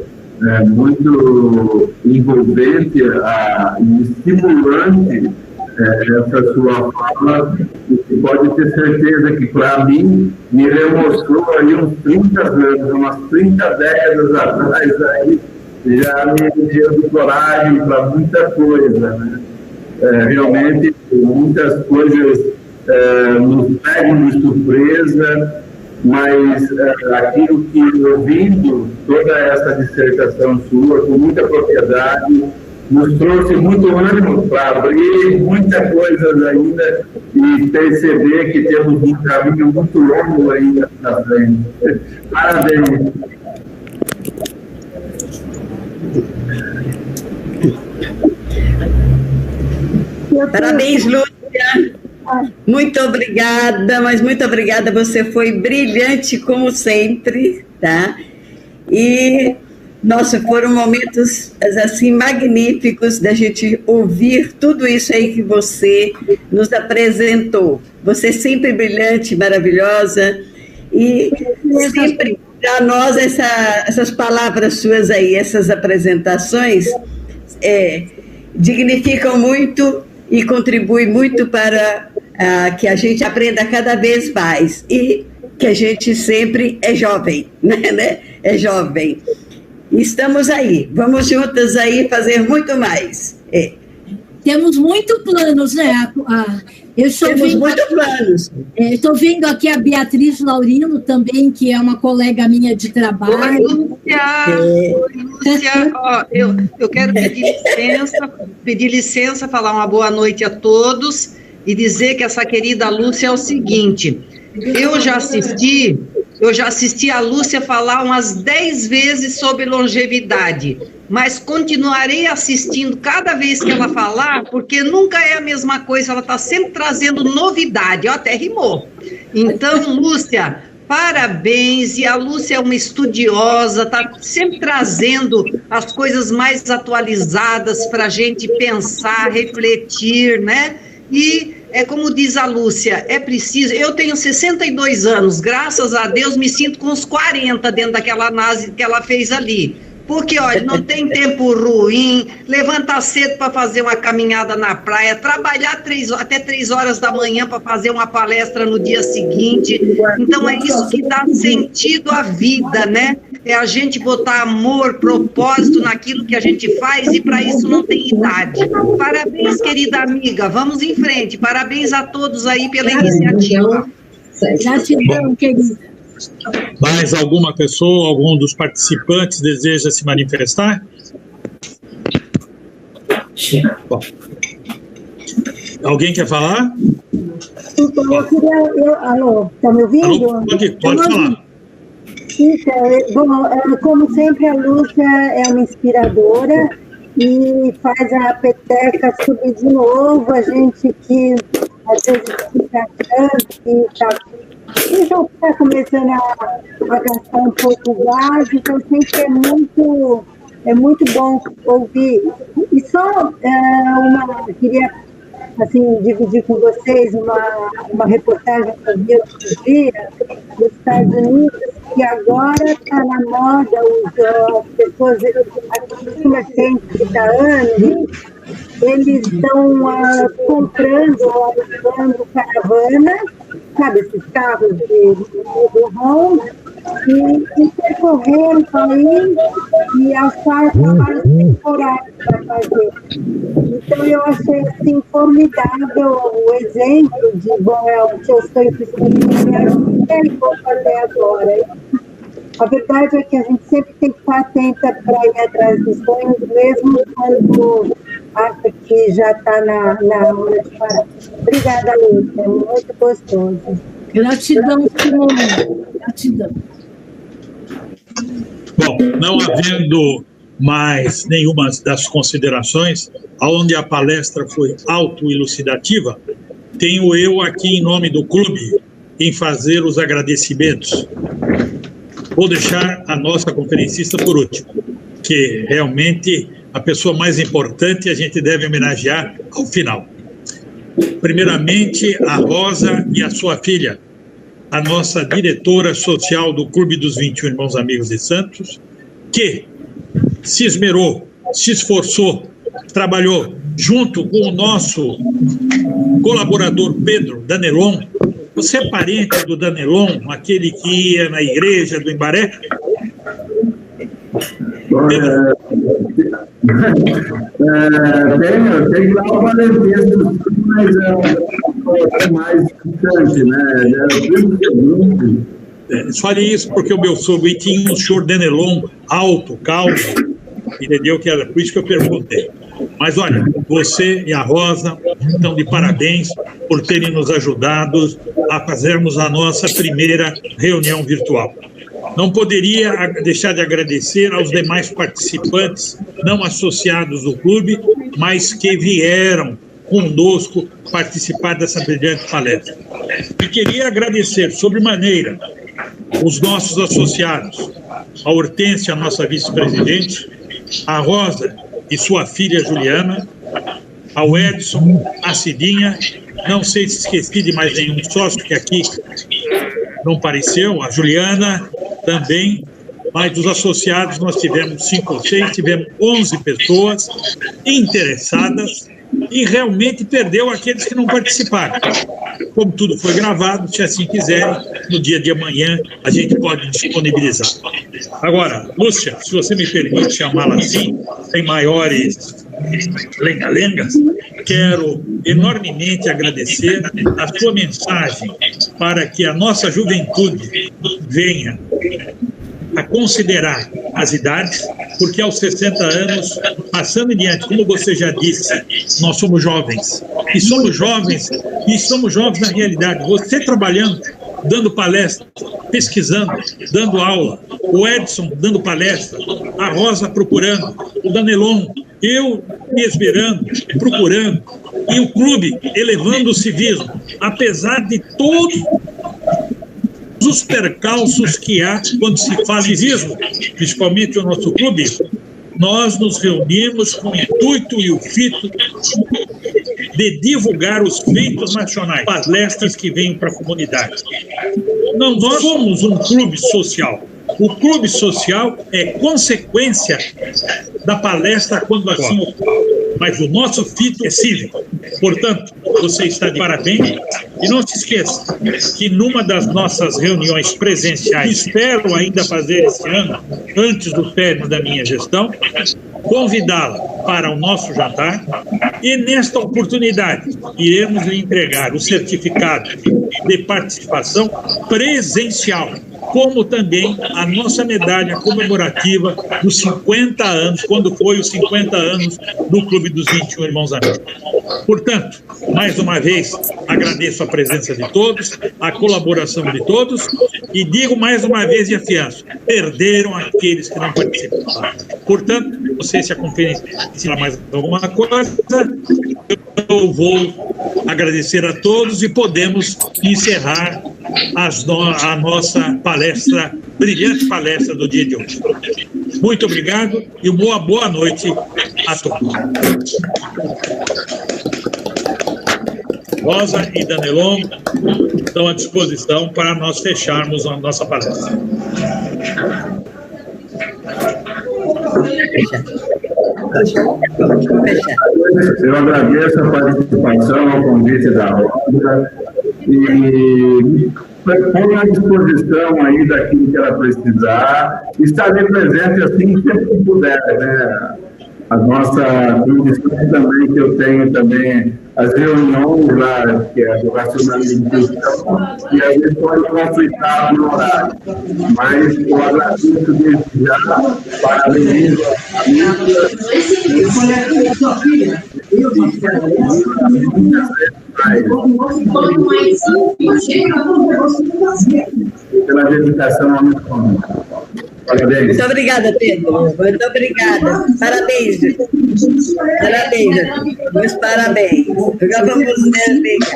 muito envolvente e estimulante essa sua fala, e pode ter certeza que, para mim, me remostrou aí uns 30 anos, umas 30 décadas atrás, aí, já me deu coragem para muita coisa, né? Realmente, muitas coisas nos pegam de surpresa, mas aquilo que, ouvindo toda essa dissertação sua, com muita propriedade, nos trouxe muito ânimo para abrir muitas coisas ainda e perceber que temos um caminho muito longo ainda na frente. Parabéns. Parabéns, Lúcia. Muito obrigada, mas muito obrigada. Você foi brilhante como sempre, tá? E, nossa, foram momentos, assim, magníficos da gente ouvir tudo isso aí que você nos apresentou. Você sempre brilhante, maravilhosa, e sempre, para nós, essas palavras suas aí, essas apresentações, dignificam muito e contribuem muito para que a gente aprenda cada vez mais e que a gente sempre é jovem, né? É jovem. Estamos aí, vamos juntas aí fazer muito mais. Temos muitos planos, né? Temos muitos planos. Estou vendo aqui a Beatriz Laurino também, que é uma colega minha de trabalho. Oi, Lúcia. Ó, eu quero pedir licença, falar uma boa noite a todos e dizer que essa querida Lúcia é o seguinte: eu já assisti a Lúcia falar umas 10 vezes sobre longevidade, mas continuarei assistindo cada vez que ela falar, porque nunca é a mesma coisa, ela está sempre trazendo novidade, até rimou. Então, Lúcia, parabéns, e a Lúcia é uma estudiosa, está sempre trazendo as coisas mais atualizadas para a gente pensar, refletir, né? E como diz a Lúcia, é preciso, eu tenho 62 anos, graças a Deus me sinto com uns 40 dentro daquela análise que ela fez ali, porque, olha, não tem tempo ruim, levantar cedo para fazer uma caminhada na praia, trabalhar até 3 horas da manhã para fazer uma palestra no dia seguinte. Então é isso que dá sentido à vida, né? É a gente botar amor, propósito naquilo que a gente faz, e para isso não tem idade. Parabéns, querida amiga, vamos em frente. Parabéns a todos aí pela iniciativa. Gratidão, querida. Mais alguma pessoa, algum dos participantes deseja se manifestar? Bom. Alguém quer falar? Então, eu queria... Alô, está me ouvindo? Alô, pode falar. Então, como sempre, a Lúcia é uma inspiradora e faz a peteca subir de novo. A gente que às vezes fica e já está começando a gastar um pouco o gás, então sempre é muito bom ouvir. E só queria assim, dividir com vocês uma reportagem que eu vi outro dia dos Estados Unidos, que agora está na moda as pessoas acima de 130 anos, eles estão comprando ou alugando caravana, sabe, esses carros de home, e percorrer o país e achar trabalhos temporários para fazer. Então, eu achei assim, formidável o exemplo de, bom, é o que eu sempre fiz e vou fazer agora. A verdade é que a gente sempre tem que estar atenta para ir atrás dos sonhos, mesmo quando acha que já está na hora de parar. Obrigada, Lúcia, é muito gostoso. Gratidão, Simone. Gratidão. Bom, não havendo mais nenhuma das considerações, onde a palestra foi autoelucidativa, tenho eu aqui, em nome do clube, em fazer os agradecimentos. Vou deixar a nossa conferencista por último, que realmente a pessoa mais importante a gente deve homenagear ao final. Primeiramente, a Rosa e a sua filha, a nossa diretora social do Clube dos 21 Irmãos Amigos de Santos, que se esmerou, se esforçou, trabalhou junto com o nosso colaborador Pedro Danelon. Você é parente do Danelon, aquele que ia na igreja do Embaré? Tem lá o Valentim, mas é mais distante, né? Fale isso porque o meu sogro tinha um senhor Danelon alto, calmo, entendeu? Que era por isso que eu perguntei. Mas olha, você e a Rosa estão de parabéns por terem nos ajudado a fazermos a nossa primeira reunião virtual. Não poderia deixar de agradecer aos demais participantes não associados do clube, mas que vieram conosco participar dessa brilhante palestra. E queria agradecer sobremaneira os nossos associados, a Hortência, a nossa vice-presidente, a Rosa e sua filha Juliana, ao Edson, a Cidinha, não sei se esqueci de mais nenhum sócio que aqui não apareceu, a Juliana também, mas dos associados nós tivemos 5 ou 6, tivemos 11 pessoas interessadas e realmente perdeu aqueles que não participaram. Como tudo foi gravado, se assim quiserem, no dia de amanhã a gente pode disponibilizar. Agora, Lúcia, se você me permite chamá-la assim, sem maiores lenga-lengas, quero enormemente agradecer a sua mensagem para que a nossa juventude venha a considerar as idades, porque aos 60 anos, passando em diante, como você já disse, nós somos jovens. E somos jovens na realidade. Você trabalhando, dando palestra, pesquisando, dando aula, o Edson dando palestra, a Rosa procurando, o Danelon, eu me esmerando, procurando, e o clube elevando o civismo, apesar de todos os percalços que há quando se fala em civismo, principalmente o nosso clube, nós nos reunimos com o intuito e o fito de divulgar os feitos nacionais, palestras que vêm para a comunidade. Não, nós somos um clube social. O clube social é consequência da palestra quando assim ocorre. Mas o nosso fito é cívico. Portanto, você está de parabéns. E não se esqueça que numa das nossas reuniões presenciais, espero ainda fazer esse ano, antes do término da minha gestão, convidá-la para o nosso jantar e, nesta oportunidade, iremos lhe entregar o certificado de participação presencial, como também a nossa medalha comemorativa dos 50 anos, quando foi os 50 anos do Clube dos 21 Irmãos Amigos. Portanto, mais uma vez, agradeço a presença de todos, a colaboração de todos, e digo mais uma vez e afianço, perderam aqueles que não participaram. Portanto, não sei se a conferência ensina mais alguma coisa, eu vou agradecer a todos e podemos encerrar a nossa palestra, brilhante palestra do dia de hoje. Muito obrigado e uma boa noite a todos. Rosa e Danelon estão à disposição para nós fecharmos a nossa palestra. Eu agradeço a participação, ao convite da Rosa, e põe à disposição aí daquilo que ela precisar, estarei presente assim sempre que puder, né? A nossa condição também, que eu tenho também, as reuniões lá, que é do racionalismo cristão, e a gente pode conflitar no horário. Mas eu agradeço desde já, parabenizo a família. Pela dedicação ao meu família. Parabéns. Muito obrigada, Pedro. Muito obrigada. Parabéns. Parabéns. Meus parabéns. Agora vamos ver, amiga.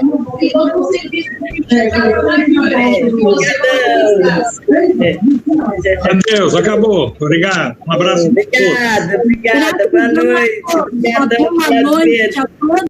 Adeus, acabou. Obrigado. Um abraço. Obrigada. Boa noite. Boa noite a todos.